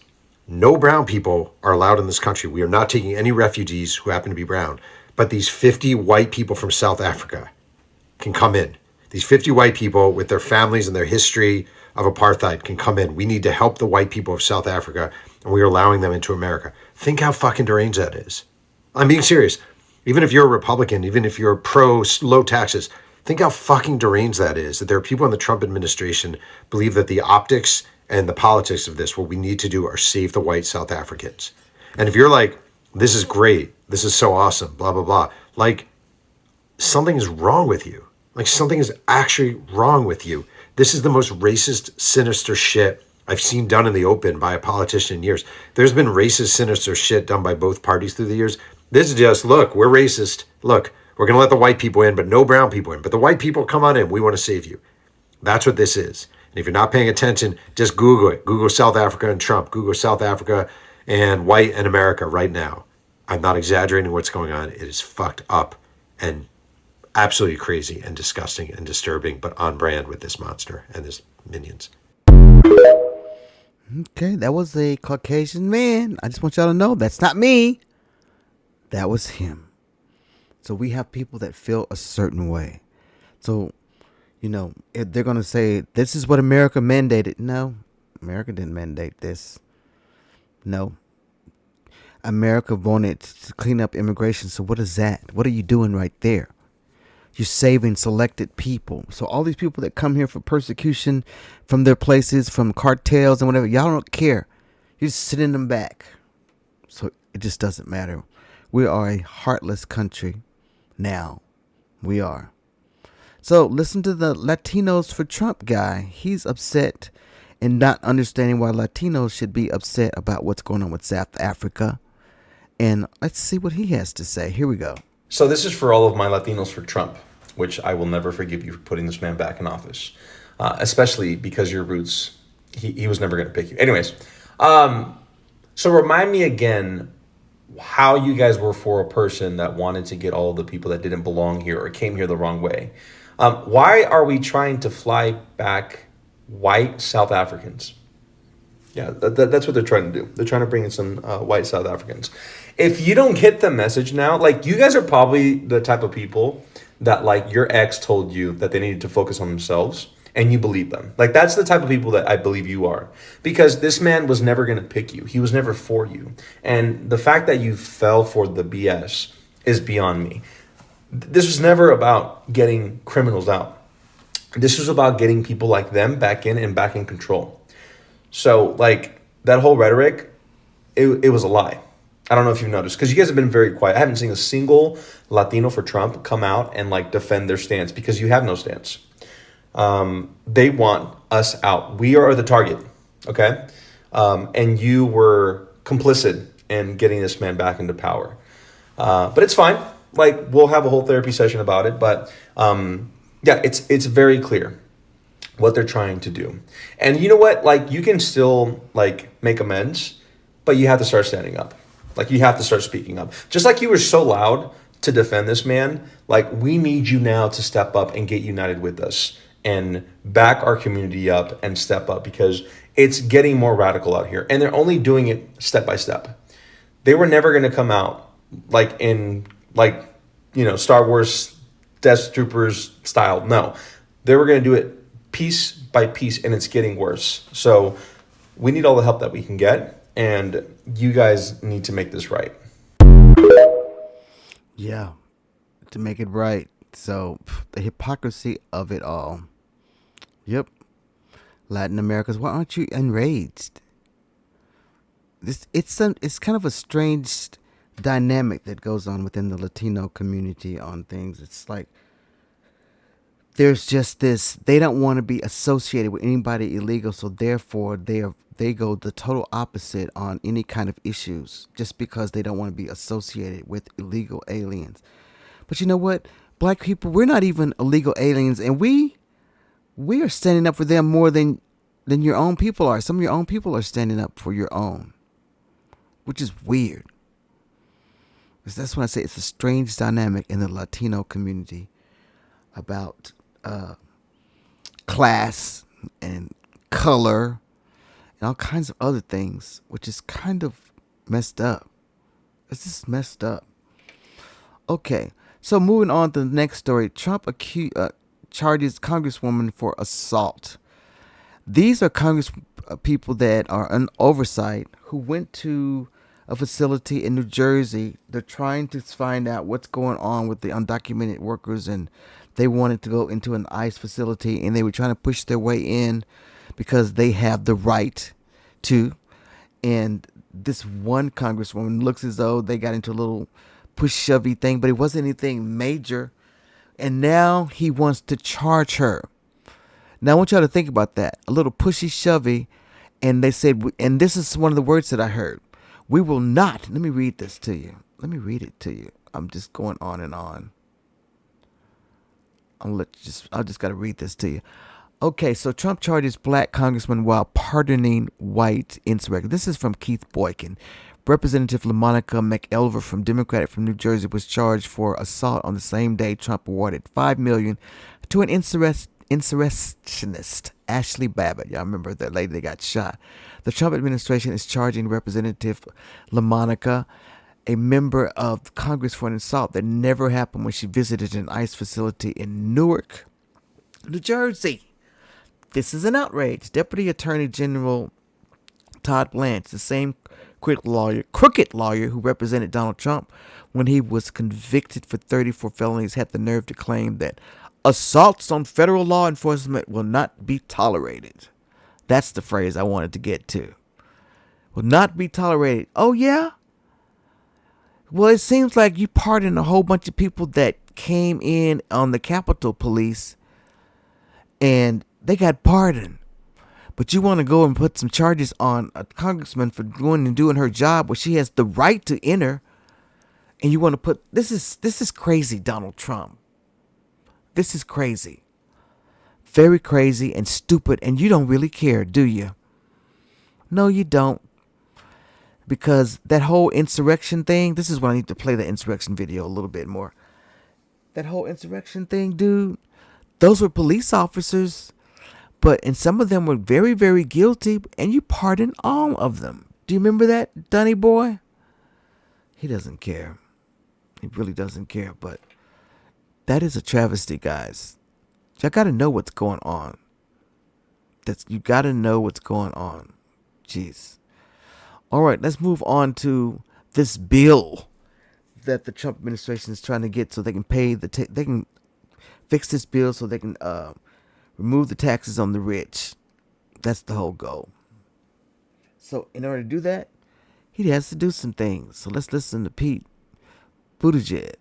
No brown people are allowed in this country. We are not taking any refugees who happen to be brown. But these 50 white people from South Africa can come in. These 50 white people with their families and their history of apartheid can come in. We need to help the white people of South Africa, and we are allowing them into America. Think how fucking deranged that is. I'm being serious. Even if you're a Republican, even if you're pro low taxes, think how fucking deranged that is, that there are people in the Trump administration believe that the optics and the politics of this, what we need to do are save the white South Africans. And if you're like, this is great, this is so awesome, blah, blah, blah, like, something is wrong with you. Like, something is actually wrong with you. This is the most racist, sinister shit I've seen done in the open by a politician in years. There's been racist, sinister shit done by both parties through the years. This is just, look, we're racist. Look, we're going to let the white people in, but no brown people in. But the white people, come on in. We want to save you. That's what this is. And if you're not paying attention, just Google it. Google South Africa and Trump. Google South Africa and white and America right now. I'm not exaggerating what's going on. It is fucked up and absolutely crazy and disgusting and disturbing, but on brand with this monster and his minions. Okay, that was a Caucasian man. I just want y'all to know that's not me. That was him. So we have people that feel a certain way. So, if they're going to say, this is what America mandated. No, America didn't mandate this. No. America wanted to clean up immigration. So what is that? What are you doing right there? You're saving selected people. So all these people that come here for persecution from their places, from cartels and whatever, y'all don't care. You're just sending them back. So it just doesn't matter. We are a heartless country now. We are. So listen to the Latinos for Trump guy. He's upset and not understanding why Latinos should be upset about what's going on with South Africa. And let's see what he has to say. Here we go. So this is for all of my Latinos for Trump, which I will never forgive you for putting this man back in office, especially because your roots, he was never going to pick you. Anyways, so remind me again how you guys were for a person that wanted to get all the people that didn't belong here or came here the wrong way. Why are we trying to fly back white South Africans? Yeah, that's what they're trying to do. They're trying to bring in some white South Africans. If you don't get the message now, like, you guys are probably the type of people that, like, your ex told you that they needed to focus on themselves and you believe them. Like, that's the type of people that I believe you are, because this man was never going to pick you. He was never for you. And the fact that you fell for the BS is beyond me. This was never about getting criminals out. This was about getting people like them back in and back in control. So, like, that whole rhetoric, it was a lie. I don't know if you've noticed, because you guys have been very quiet. I haven't seen a single Latino for Trump come out and, like, defend their stance, because you have no stance. They want us out. We are the target, okay? And you were complicit in getting this man back into power. But it's fine. Like, we'll have a whole therapy session about it. But, yeah, it's very clear what they're trying to do. And you know what? Like, you can still, like, make amends, but you have to start standing up. Like, you have to start speaking up. Just like you were so loud to defend this man, like, we need you now to step up and get united with us and back our community up and step up, because it's getting more radical out here. And they're only doing it step by step. They were never going to come out like in, like, Star Wars Death Troopers style. No, they were going to do it piece by piece, and it's getting worse. So we need all the help that we can get. And you guys need to make this right. Yeah, to make it right. So the hypocrisy of it all. Yep. Latin Americans, why aren't you enraged? It's kind of a strange dynamic that goes on within the Latino community on things. It's like there's just this, they don't want to be associated with anybody illegal, so therefore they go the total opposite on any kind of issues, just because they don't want to be associated with illegal aliens. But you know what? Black people, we're not even illegal aliens, and we are standing up for them more than your own people are. Some of your own people are standing up for your own, which is weird. That's when I say it's a strange dynamic in the Latino community about class and color and all kinds of other things, which is kind of messed up. It's just messed up. Okay, so moving on to the next story. Trump charges Congresswoman for assault. These are Congress people that are on oversight who went to a facility in New Jersey. They're trying to find out what's going on with the undocumented workers, and they wanted to go into an ICE facility, and they were trying to push their way in because they have the right to. And this one Congresswoman looks as though they got into a little push-shovey thing, but it wasn't anything major. And now he wants to charge her. Now I want y'all to think about that. A little pushy-shovey, And they said, and this is one of the words that I heard. We will not. Let me read this to you. Let me read it to you. I'm just going on and on. I just got to read this to you. Okay, so Trump charges black congressman while pardoning white insurrectionists. This is from Keith Boykin. Representative LaMonica McElver from Democratic from New Jersey was charged for assault on the same day Trump awarded $5 million to an insurrectionist, Ashley Babbitt. Y'all remember that lady that got shot. The Trump administration is charging Representative LaMonica, a member of Congress, for an assault that never happened when she visited an ICE facility in Newark, New Jersey. This is an outrage. Deputy Attorney General Todd Blanche, the same crooked lawyer who represented Donald Trump when he was convicted for 34 felonies, had the nerve to claim that assaults on federal law enforcement will not be tolerated. That's the phrase I wanted to get to. Will not be tolerated. Oh, yeah? Well, it seems like you pardoned a whole bunch of people that came in on the Capitol Police and they got pardoned. But you want to go and put some charges on a congressman for going and doing her job where she has the right to enter. And you want to put, this is crazy, Donald Trump. This is crazy. Very crazy and stupid. And you don't really care, do you? No, you don't. Because that whole insurrection thing, this is when I need to play the insurrection video a little bit more. That whole insurrection thing, dude, those were police officers, and some of them were very, very guilty, and you pardon all of them. Do you remember that, Dunny boy? He doesn't care. He really doesn't care, but that is a travesty, guys. Y'all got to know what's going on. You got to know what's going on. Jeez. All right, let's move on to this bill that the Trump administration is trying to get so they can pay they can fix this bill so they can remove the taxes on the rich. That's the whole goal. So in order to do that, he has to do some things. So let's listen to Pete Buttigieg.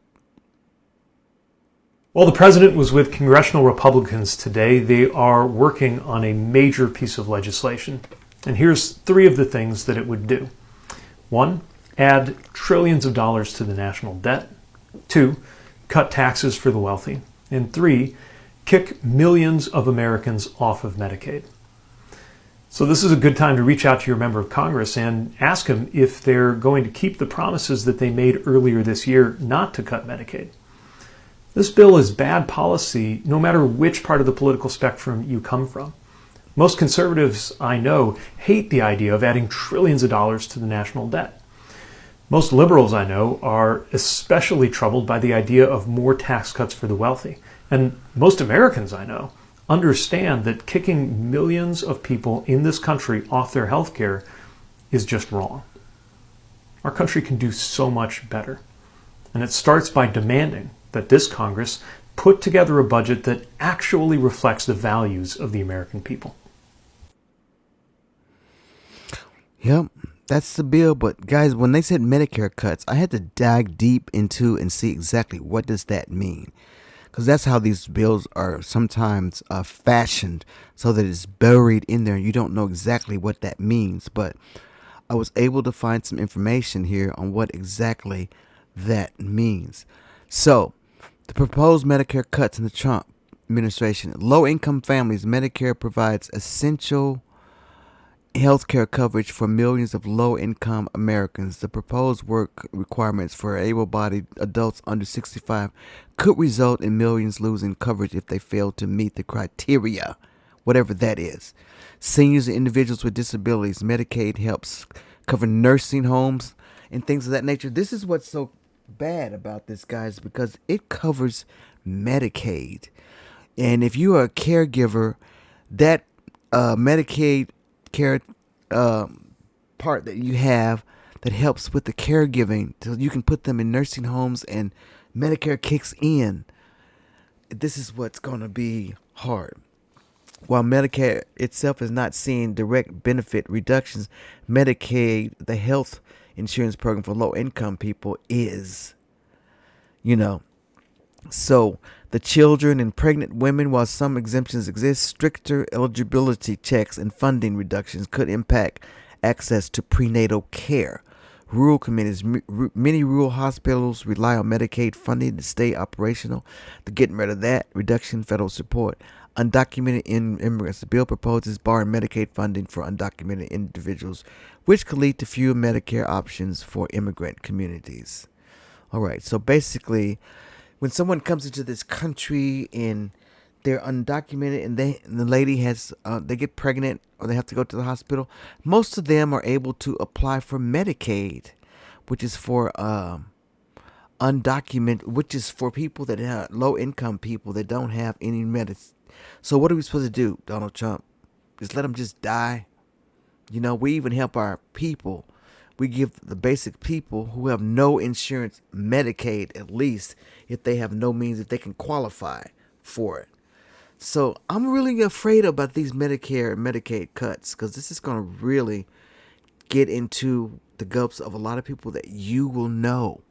While the president was with congressional Republicans today, they are working on a major piece of legislation. And here's 3 of the things that it would do. 1, add trillions of dollars to the national debt. 2, cut taxes for the wealthy. And 3, kick millions of Americans off of Medicaid. So this is a good time to reach out to your member of Congress and ask them if they're going to keep the promises that they made earlier this year not to cut Medicaid. This bill is bad policy no matter which part of the political spectrum you come from. Most conservatives I know hate the idea of adding trillions of dollars to the national debt. Most liberals I know are especially troubled by the idea of more tax cuts for the wealthy. And most Americans I know understand that kicking millions of people in this country off their health care is just wrong. Our country can do so much better. And it starts by demanding that this Congress put together a budget that actually reflects the values of the American people. Yep, that's the bill. But guys, when they said Medicare cuts, I had to dive deep into and see exactly what does that mean. Because that's how these bills are sometimes fashioned, so that it's buried in there. You don't know exactly what that means. But I was able to find some information here on what exactly that means. So, the proposed Medicare cuts in the Trump administration. Low-income families, Medicare provides essential health care coverage for millions of low-income Americans. The proposed work requirements for able-bodied adults under 65 could result in millions losing coverage if they fail to meet the criteria, whatever that is. Seniors and individuals with disabilities, Medicaid helps cover nursing homes and things of that nature. This is what's so bad about this, guys, because it covers Medicaid. And if you are a caregiver, that Medicaid care part that you have that helps with the caregiving, so you can put them in nursing homes and Medicare kicks in. This is what's going to be hard. While Medicare itself is not seeing direct benefit reductions, Medicaid, the health insurance program for low-income people, is. You know, So the children and pregnant women, while some exemptions exist, stricter eligibility checks and funding reductions could impact access to prenatal care. Rural communities, many rural hospitals rely on Medicaid funding to stay operational. To getting rid of that, reduction in federal support. Undocumented immigrants. The bill proposes barring Medicaid funding for undocumented individuals, which could lead to fewer Medicare options for immigrant communities. All right, so basically, when someone comes into this country and they're undocumented and the lady has they get pregnant or they have to go to the hospital, most of them are able to apply for Medicaid, which is for which is for people that have low income people that don't have any medicine. So what are we supposed to do, Donald Trump? Just let them just die? You know, we even help our people. We give the basic people who have no insurance Medicaid, at least if they have no means, if they can qualify for it. So I'm really afraid about these Medicare and Medicaid cuts, because this is going to really get into the guts of a lot of people that you will know.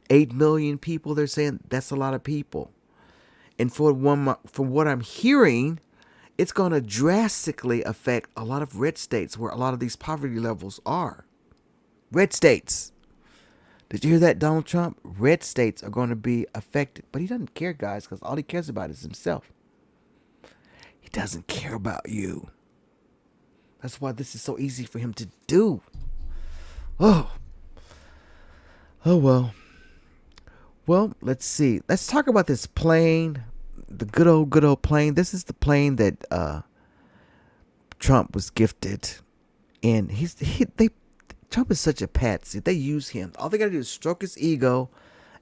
8 million people, they're saying that's a lot of people. And from what I'm hearing, it's going to drastically affect a lot of red states where a lot of these poverty levels are. Red states. Did you hear that, Donald Trump? Red states are going to be affected. But he doesn't care, guys, because all he cares about is himself. He doesn't care about you. That's why this is so easy for him to do. Oh well. Well, let's see. Let's talk about this plane. The good old plane. This is the plane that Trump was gifted. And Trump is such a patsy. They use him. All they got to do is stroke his ego,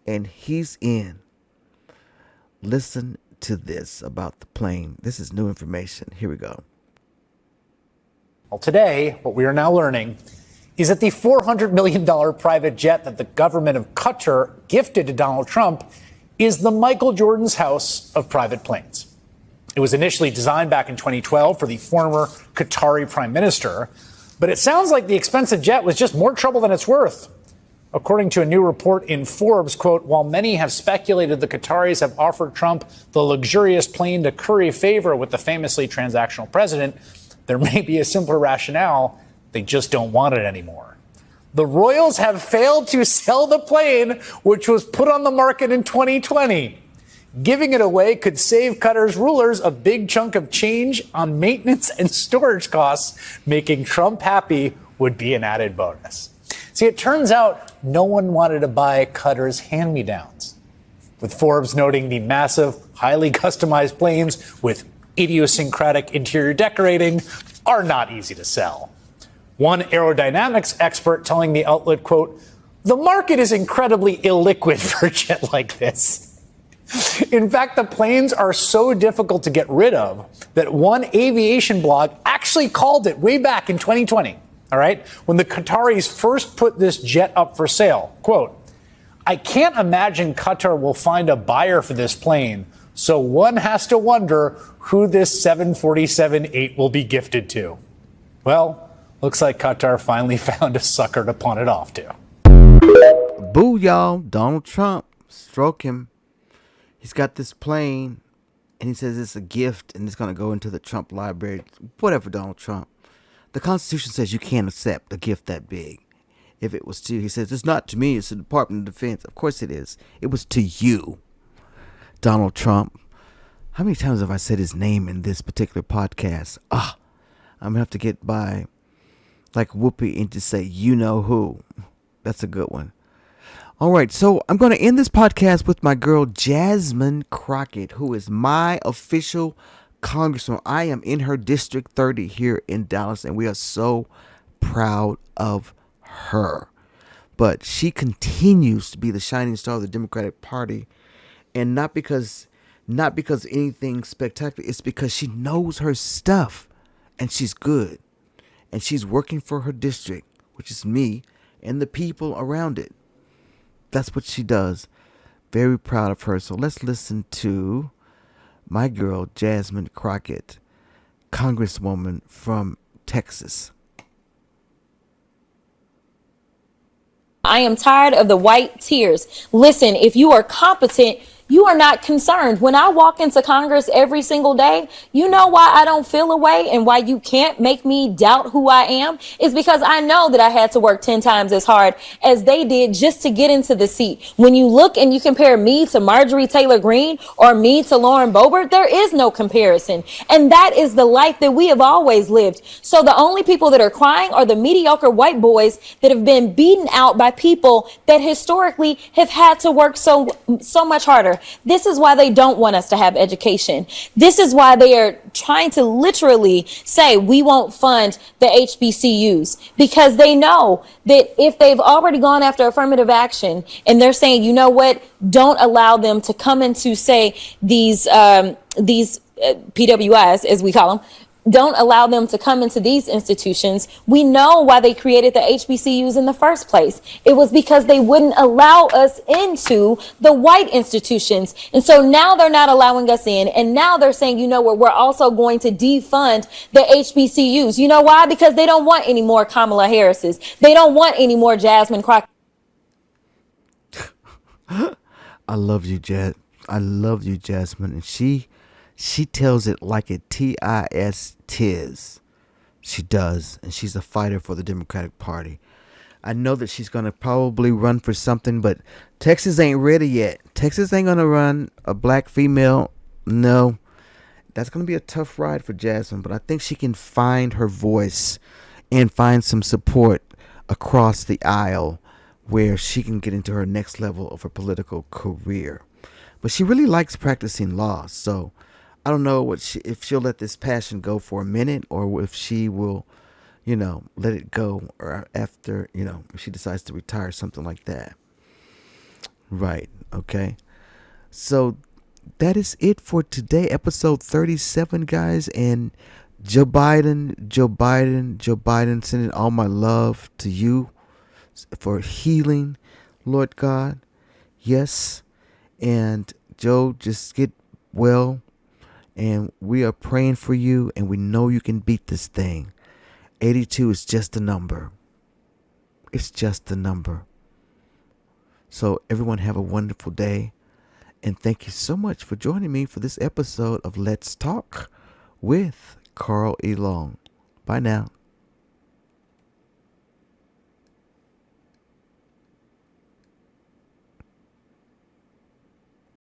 and he's in. Listen to this about the plane. This is new information. Here we go. Well, today, what we are now learning is that the $400 million private jet that the government of Qatar gifted to Donald Trump is the Michael Jordan's house of private planes. It was initially designed back in 2012 for the former Qatari prime minister, but it sounds like the expensive jet was just more trouble than it's worth. According to a new report in Forbes, quote, while many have speculated the Qataris have offered Trump the luxurious plane to curry favor with the famously transactional president, there may be a simpler rationale. They just don't want it anymore. The Royals have failed to sell the plane, which was put on the market in 2020. Giving it away could save Qatar's rulers a big chunk of change on maintenance and storage costs. Making Trump happy would be an added bonus. See, it turns out no one wanted to buy Qatar's hand-me-downs, with Forbes noting the massive, highly customized planes with idiosyncratic interior decorating are not easy to sell. One aerodynamics expert telling the outlet, quote, the market is incredibly illiquid for a jet like this. In fact, the planes are so difficult to get rid of that one aviation blog actually called it way back in 2020, all right, when the Qataris first put this jet up for sale. Quote, I can't imagine Qatar will find a buyer for this plane, so one has to wonder who this 747-8 will be gifted to. Well, looks like Qatar finally found a sucker to pawn it off to. Boo, y'all. Donald Trump. Stroke him. He's got this plane, and he says it's a gift, and it's going to go into the Trump library. Whatever, Donald Trump. The Constitution says you can't accept a gift that big. If it was to, he says, it's not to me, it's the Department of Defense. Of course it is. It was to you, Donald Trump. How many times have I said his name in this particular podcast? I'm going to have to get by like Whoopi and just say, you know who. That's a good one. All right, so I'm going to end this podcast with my girl Jasmine Crockett, who is my official congresswoman. I am in her District 30 here in Dallas, and we are so proud of her. But she continues to be the shining star of the Democratic Party, and not because anything spectacular. It's because she knows her stuff, and she's good. And she's working for her district, which is me and the people around it. That's what she does. Very proud of her. So let's listen to my girl, Jasmine Crockett, Congresswoman from Texas. I am tired of the white tears. Listen, if you are competent, You are not concerned. When I walk into Congress every single day, you know why I don't feel away and why you can't make me doubt who I am is because I know that I had to work 10 times as hard as they did just to get into the seat. When you look and you compare me to Marjorie Taylor Greene or me to Lauren Boebert, there is no comparison. And that is the life that we have always lived. So the only people that are crying are the mediocre white boys that have been beaten out by people that historically have had to work so much harder. This is why they don't want us to have education. This is why they are trying to literally say we won't fund the HBCUs, because they know that if they've already gone after affirmative action and they're saying, you know what, don't allow them to come into, say, these PWIs, as we call them, don't allow them to come into these institutions. We know why they created the HBCUs in the first place. It was because they wouldn't allow us into the white institutions. And so now they're not allowing us in. And now they're saying, you know what, we're also going to defund the HBCUs. You know why? Because they don't want any more Kamala Harrises. They don't want any more Jasmine Crockett. I love you, I love you, Jasmine. And she tells it like it tis. She does. And she's a fighter for the Democratic Party. I know that she's going to probably run for something, but Texas ain't ready yet. Texas ain't going to run a black female. No. That's going to be a tough ride for Jasmine, but I think she can find her voice and find some support across the aisle where she can get into her next level of her political career. But she really likes practicing law, so I don't know if she'll let this passion go for a minute or if she will, let it go or after, if she decides to retire, something like that. Right. Okay. So that is it for today, episode 37, guys. And Joe Biden, sending all my love to you for healing, Lord God. Yes. And Joe, just get well. And we are praying for you, and we know you can beat this thing. 82 is just a number. It's just a number. So everyone have a wonderful day. And thank you so much for joining me for this episode of Let's Talk with Carl E. Long. Bye now.